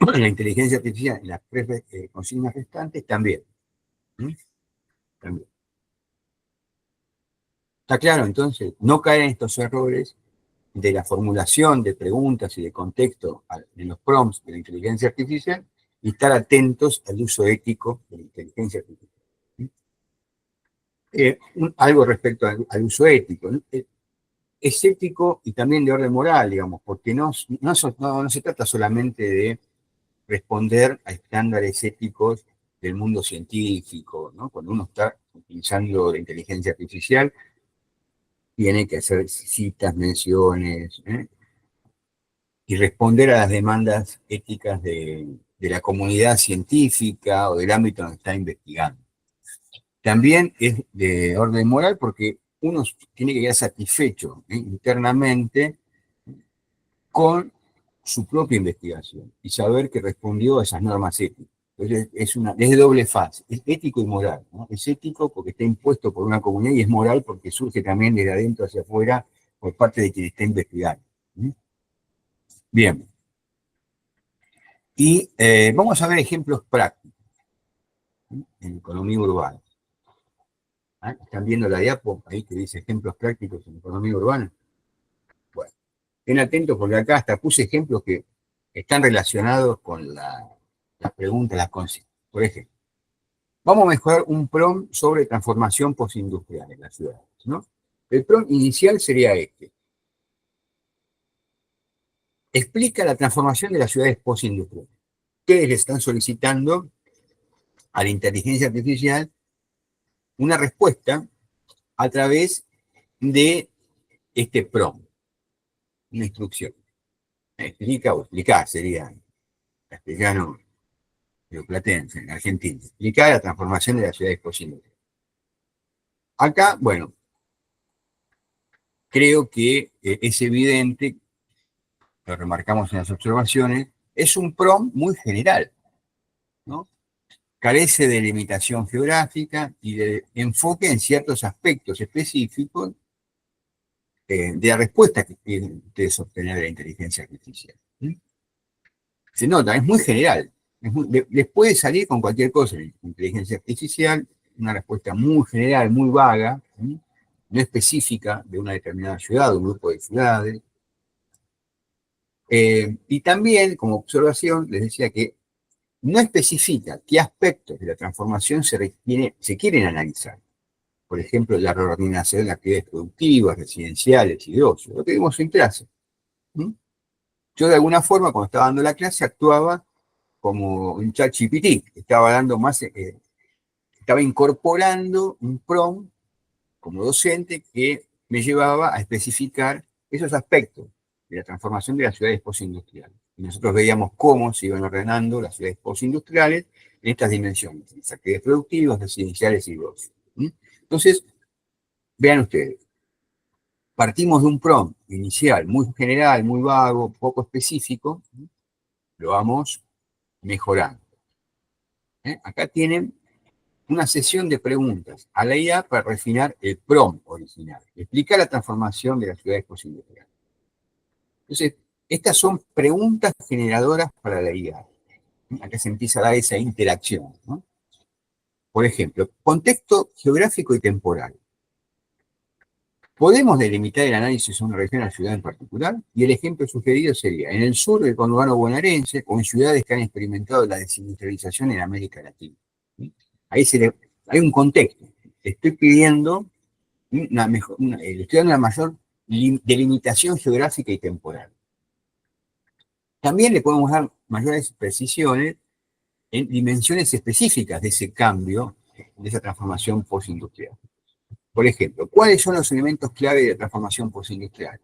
en la inteligencia artificial, en las consignas restantes, también. También. ¿Está claro? Entonces, no caer en estos errores de la formulación de preguntas y de contexto en los prompts de la inteligencia artificial y estar atentos al uso ético de la inteligencia artificial. Algo respecto al uso ético, ¿no? Es ético y también de orden moral, digamos, porque no se trata solamente de responder a estándares éticos del mundo científico, ¿no? Cuando uno está utilizando la inteligencia artificial, tiene que hacer citas, menciones, y responder a las demandas éticas de la comunidad científica o del ámbito donde está investigando. También es de orden moral porque uno tiene que quedar satisfecho internamente con su propia investigación y saber que respondió a esas normas éticas. Entonces es de doble faz, es ético y moral, ¿no? Es ético porque está impuesto por una comunidad y es moral porque surge también desde adentro hacia afuera por parte de quien está investigando. Bien. Y vamos a ver ejemplos prácticos en economía urbana. ¿Están viendo la diapo ahí que dice ejemplos prácticos en economía urbana? Bueno, estén atentos porque acá hasta puse ejemplos que están relacionados con las preguntas, las consignas. Por ejemplo, vamos a mejorar un prompt sobre transformación postindustrial en las ciudades, ¿no? El prompt inicial sería este. Explica la transformación de las ciudades postindustriales. Ustedes le están solicitando a la inteligencia artificial una respuesta a través de este prompt, una instrucción. Explica o explicar, sería castellano rioplatense, en Argentina. Explicar la transformación de las ciudades postindustriales. Acá, bueno, creo que es evidente, lo remarcamos en las observaciones, es un prompt muy general, ¿no? Carece de limitación geográfica y de enfoque en ciertos aspectos específicos de la respuesta que quieren ustedes obtener de la inteligencia artificial. Se nota, es muy general. Les puede salir con cualquier cosa la inteligencia artificial, una respuesta muy general, muy vaga, no específica de una determinada ciudad, de un grupo de ciudades. Y también, como observación, les decía que no especifica qué aspectos de la transformación se quieren analizar. Por ejemplo, la reorganización de actividades productivas, residenciales y de ocio, lo que vimos en clase. Yo, de alguna forma, cuando estaba dando la clase, actuaba como un ChatGPT, estaba dando más, estaba incorporando un prompt como docente que me llevaba a especificar esos aspectos de la transformación de las ciudades postindustriales. Y nosotros veíamos cómo se iban ordenando las ciudades postindustriales en estas dimensiones, las actividades productivas, residenciales y de ocio. Entonces, vean ustedes, partimos de un prompt inicial muy general, muy vago, poco específico, lo vamos mejorando. Acá tienen una sesión de preguntas a la IA para refinar el prompt original, explicar la transformación de las ciudades postindustriales. Entonces, estas son preguntas generadoras para la IA. Acá se empieza a dar esa interacción, ¿no? Por ejemplo, contexto geográfico y temporal. Podemos delimitar el análisis a una región o una ciudad en particular, y el ejemplo sugerido sería en el sur del conurbano bonaerense o en ciudades que han experimentado la desindustrialización en América Latina. Ahí hay un contexto. Estoy pidiendo le estoy dando una mayor delimitación geográfica y temporal. También le podemos dar mayores precisiones en dimensiones específicas de ese cambio, de esa transformación postindustrial. Por ejemplo, ¿cuáles son los elementos clave de la transformación postindustrial?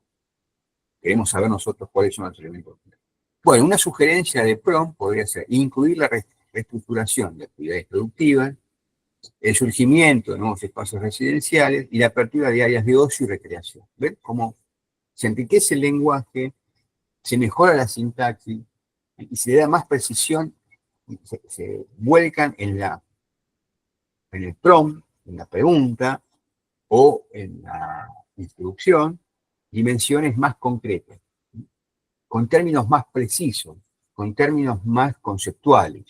Queremos saber nosotros cuáles son los elementos clave. Bueno, una sugerencia de prompt podría ser incluir la reestructuración de actividades productivas, el surgimiento de nuevos espacios residenciales y la apertura de áreas de ocio y recreación. ¿Ven cómo se enriquece el lenguaje, se mejora la sintaxis y se le da más precisión, se vuelcan en el prompt, en la pregunta o en la instrucción, dimensiones más concretas, con términos más precisos, con términos más conceptuales.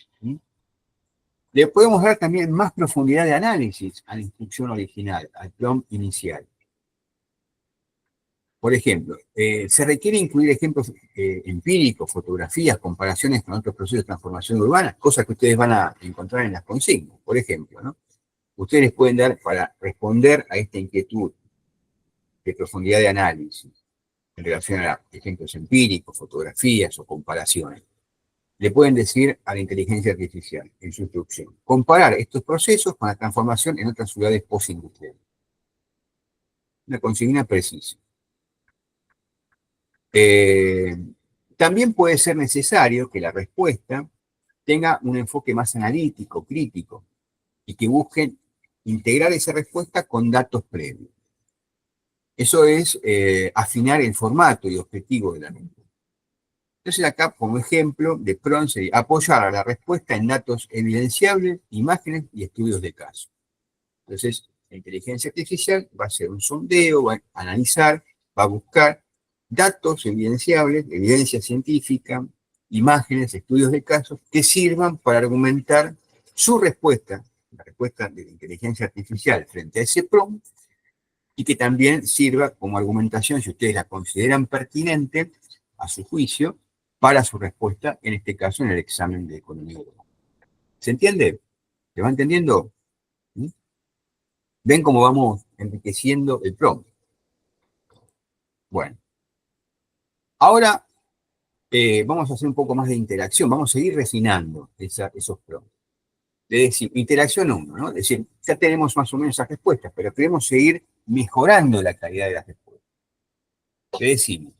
Le podemos dar también más profundidad de análisis a la instrucción original, al prompt inicial. Por ejemplo, se requiere incluir ejemplos empíricos, fotografías, comparaciones con otros procesos de transformación urbana, cosas que ustedes van a encontrar en las consignas. Por ejemplo, ¿no? Ustedes les pueden dar, para responder a esta inquietud de profundidad de análisis, en relación a ejemplos empíricos, fotografías o comparaciones, le pueden decir a la inteligencia artificial en su instrucción, comparar estos procesos con la transformación en otras ciudades postindustriales. Una consigna precisa. También puede ser necesario que la respuesta tenga un enfoque más analítico, crítico, y que busquen integrar esa respuesta con datos previos. Eso es afinar el formato y objetivo de la respuesta. Entonces acá, como ejemplo de prompt, sería apoyar a la respuesta en datos evidenciables, imágenes y estudios de caso. Entonces, la inteligencia artificial va a hacer un sondeo, va a analizar, va a buscar datos evidenciables, evidencia científica, imágenes, estudios de casos, que sirvan para argumentar su respuesta, la respuesta de la inteligencia artificial frente a ese prompt, y que también sirva como argumentación, si ustedes la consideran pertinente, a su juicio, para su respuesta, en este caso en el examen de economía global. ¿Se entiende? ¿Se va entendiendo? ¿Ven cómo vamos enriqueciendo el prompt? Bueno. Ahora vamos a hacer un poco más de interacción, vamos a seguir refinando esos prompts. Es decir, interacción 1, ¿no? Es decir, ya tenemos más o menos esas respuestas, pero queremos seguir mejorando la calidad de las respuestas. Le decimos,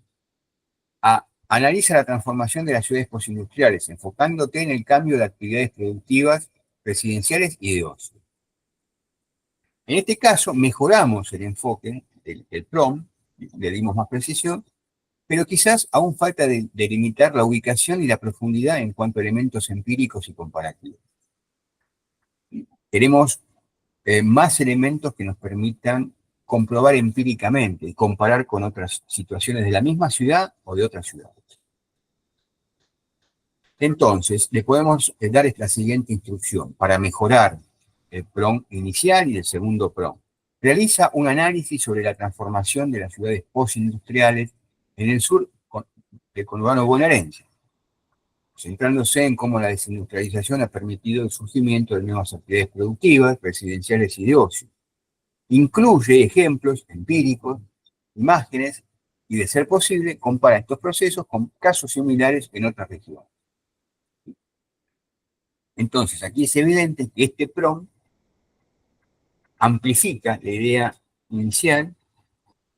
analiza la transformación de las ciudades postindustriales, enfocándote en el cambio de actividades productivas, residenciales y de ocio. En este caso, mejoramos el enfoque del prompt, le dimos más precisión, pero quizás aún falta delimitar la ubicación y la profundidad en cuanto a elementos empíricos y comparativos. Queremos más elementos que nos permitan comprobar empíricamente y comparar con otras situaciones de la misma ciudad o de otras ciudades. Entonces, le podemos dar la siguiente instrucción para mejorar el PROM inicial y el segundo PROM. Realiza un análisis sobre la transformación de las ciudades postindustriales en el sur del conurbano bonaerense, centrándose en cómo la desindustrialización ha permitido el surgimiento de nuevas actividades productivas, residenciales y de ocio. Incluye ejemplos empíricos, imágenes y, de ser posible, compara estos procesos con casos similares en otras regiones. Entonces, aquí es evidente que este PROM amplifica la idea inicial,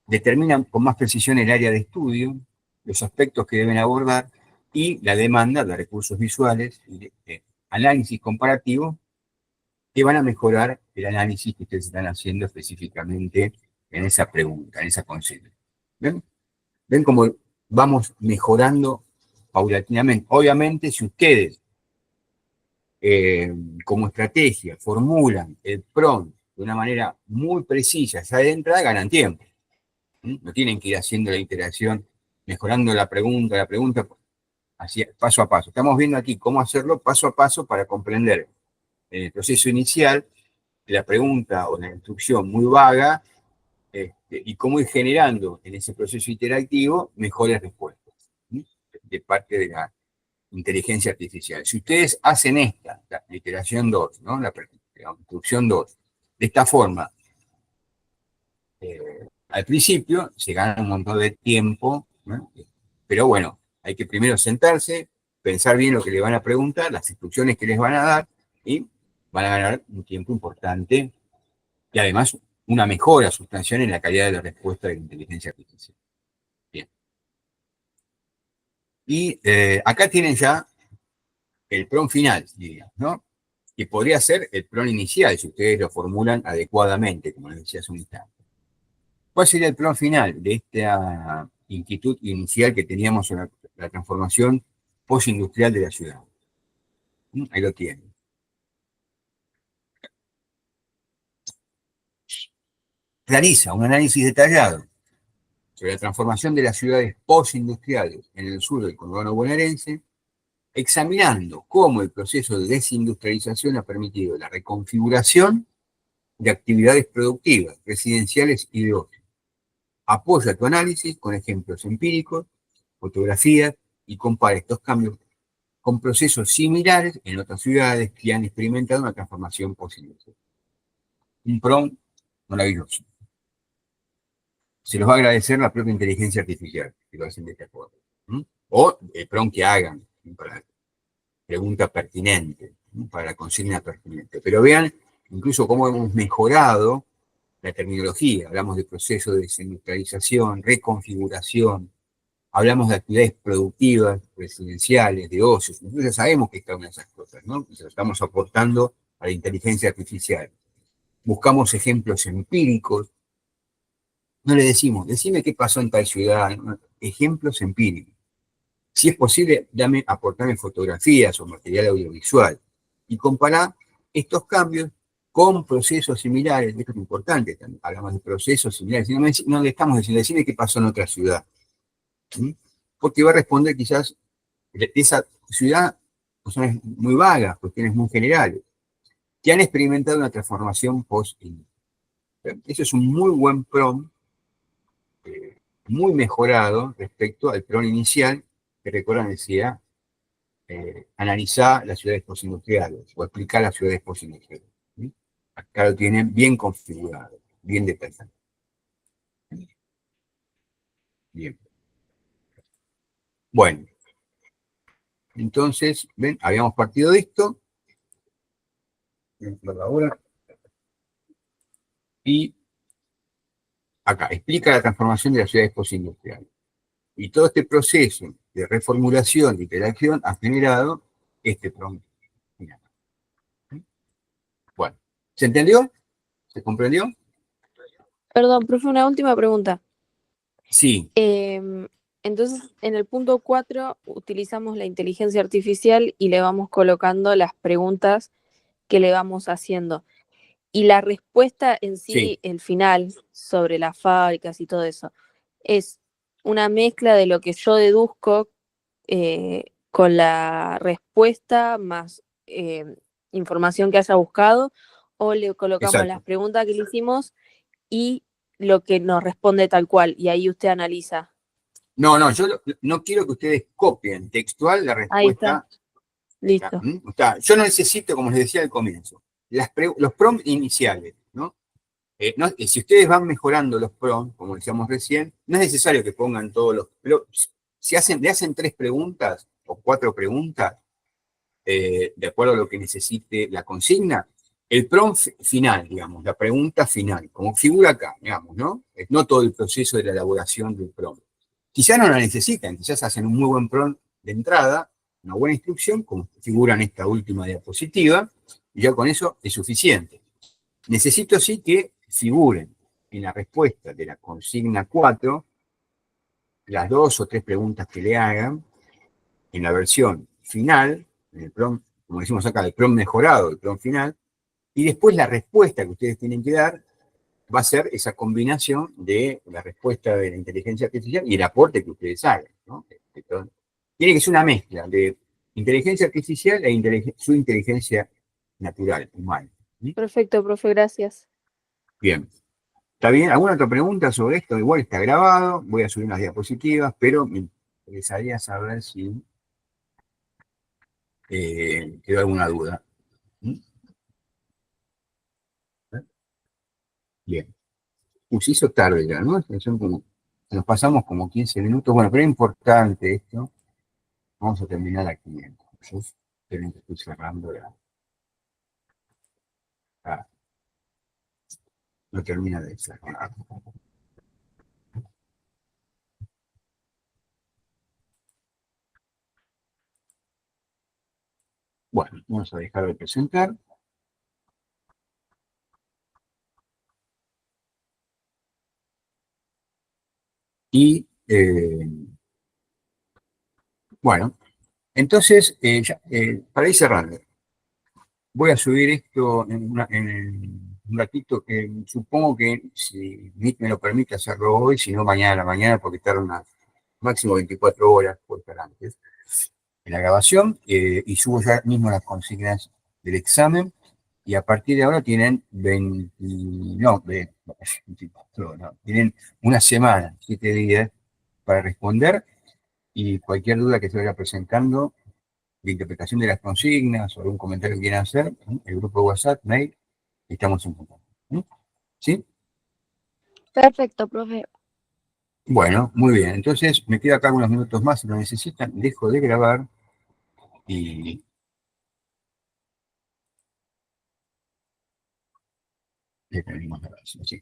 determina con más precisión el área de estudio, los aspectos que deben abordar y la demanda de recursos visuales y de análisis comparativo que van a mejorar el análisis que ustedes están haciendo específicamente en esa pregunta, en esa consigna. ¿Ven? ¿Ven cómo vamos mejorando paulatinamente? Obviamente, si ustedes como estrategia formulan el PROM de una manera muy precisa ya de entrada, ganan tiempo. No tienen que ir haciendo la iteración, mejorando la pregunta, así, paso a paso. Estamos viendo aquí cómo hacerlo paso a paso para comprender en el proceso inicial la pregunta o la instrucción muy vaga, y cómo ir generando en ese proceso interactivo mejores respuestas de parte de la inteligencia artificial. Si ustedes hacen esta, la iteración 2, ¿no? la instrucción 2, de esta forma, al principio se gana un montón de tiempo, ¿no? Pero bueno, hay que primero sentarse, pensar bien lo que le van a preguntar, las instrucciones que les van a dar, y van a ganar un tiempo importante y además una mejora sustancial en la calidad de la respuesta de la inteligencia artificial. Bien. Y acá tienen ya el PROM final, digamos, ¿no? Que podría ser el PROM inicial, si ustedes lo formulan adecuadamente, como les decía hace un instante. ¿Cuál sería el PROM final de esta inquietud inicial que teníamos en la transformación postindustrial de la ciudad? Ahí lo tienen. Realiza un análisis detallado sobre la transformación de las ciudades postindustriales en el sur del conurbano bonaerense, examinando cómo el proceso de desindustrialización ha permitido la reconfiguración de actividades productivas, residenciales y de ocio. Apoya tu análisis con ejemplos empíricos, fotografías y compara estos cambios con procesos similares en otras ciudades que han experimentado una transformación postindustrial. Un PROM maravilloso. Se los va a agradecer la propia inteligencia artificial, que lo hacen de esta forma. O el PROM que hagan, para pregunta pertinente, para la consigna pertinente. Pero vean incluso cómo hemos mejorado la terminología. Hablamos de proceso de desindustrialización, reconfiguración, hablamos de actividades productivas, residenciales, de ocios. Nosotros ya sabemos que están esas cosas, ¿no? Se lo estamos aportando a la inteligencia artificial. Buscamos ejemplos empíricos. No le decimos, decime qué pasó en tal ciudad, ¿no? Ejemplos empíricos. Si es posible, aportame fotografías o material audiovisual y comparar estos cambios con procesos similares. Esto es importante también. Hablamos de procesos similares. No le estamos diciendo, decime qué pasó en otra ciudad. ¿Sí? Porque va a responder quizás de esa ciudad cuestiones muy vagas, cuestiones muy generales, que han experimentado una transformación post-industrial. Eso es un muy buen PROM, muy mejorado respecto al PROM inicial, que recuerdan decía, analizar las ciudades postindustriales o explicar las ciudades postindustriales. ¿Sí? Acá lo tienen bien configurado, bien detallado. Bien. Bueno, entonces, ven, habíamos partido de esto. Ahora. Y acá, explica la transformación de las ciudades postindustriales. Y todo este proceso de reformulación, de interacción, ha generado este PROM final. Bueno, ¿se entendió? ¿Se comprendió? Perdón, profe, una última pregunta. Sí. Entonces, en el punto 4 utilizamos la inteligencia artificial y le vamos colocando las preguntas que le vamos haciendo. Y la respuesta en Sí, sí, el final, sobre las fábricas y todo eso, es una mezcla de lo que yo deduzco con la respuesta más información que haya buscado, o le colocamos las exacto. preguntas que le hicimos y lo que nos responde tal cual, y ahí usted analiza. No, no, yo no quiero que ustedes copien textual la Ahí está, respuesta. listo. O sea, yo no necesito, como les decía al comienzo, los prompts iniciales, ¿no? Si ustedes van mejorando los prompts, como decíamos recién, no es necesario que pongan todos los. Pero si le hacen 3 preguntas o 4 preguntas, de acuerdo a lo que necesite la consigna, el prompt final, digamos, la pregunta final, como figura acá, digamos, ¿no? No todo el proceso de la elaboración del prompt. Quizás no la necesitan, quizás hacen un muy buen prompt de entrada, una buena instrucción, como figura en esta última diapositiva, y ya con eso es suficiente. Necesito sí que figuren en la respuesta de la consigna 4 las 2 o 3 preguntas que le hagan en la versión final, en el prompt, como decimos acá, el prompt mejorado, el prompt final, y después la respuesta que ustedes tienen que dar va a ser esa combinación de la respuesta de la inteligencia artificial y el aporte que ustedes hagan, ¿no? Tiene que ser una mezcla de inteligencia artificial su inteligencia natural, humana. ¿Sí? Perfecto, profe, gracias. Bien. ¿Está bien? ¿Alguna otra pregunta sobre esto? Igual está grabado, voy a subir unas diapositivas, pero me interesaría saber si quedó alguna duda. ¿Mm? Bien. Se hizo tarde ya, ¿no? Nos pasamos como 15 minutos. Bueno, pero es importante esto. Vamos a terminar aquí. Entonces, esperen que estoy cerrando no termina de cerrar. Bueno, vamos a dejar de presentar. Y, bueno, entonces, para ir cerrando, voy a subir esto en un ratito, supongo que si Meet me lo permite hacerlo hoy, si no mañana a la mañana, porque tarda máximo 24 horas, puede estar antes, en la grabación, y subo ya mismo las consignas del examen, y a partir de ahora tienen 20, no, 24, no, tienen una semana, 7 días para responder, y cualquier duda que se vaya presentando, de interpretación de las consignas o algún comentario que quieran hacer, el grupo de WhatsApp, mail, estamos en contacto. ¿Sí? Perfecto, profe. Bueno, muy bien. Entonces me quedo acá unos minutos más si lo necesitan. Dejo de grabar y le terminamos la grabación. ¿Sí?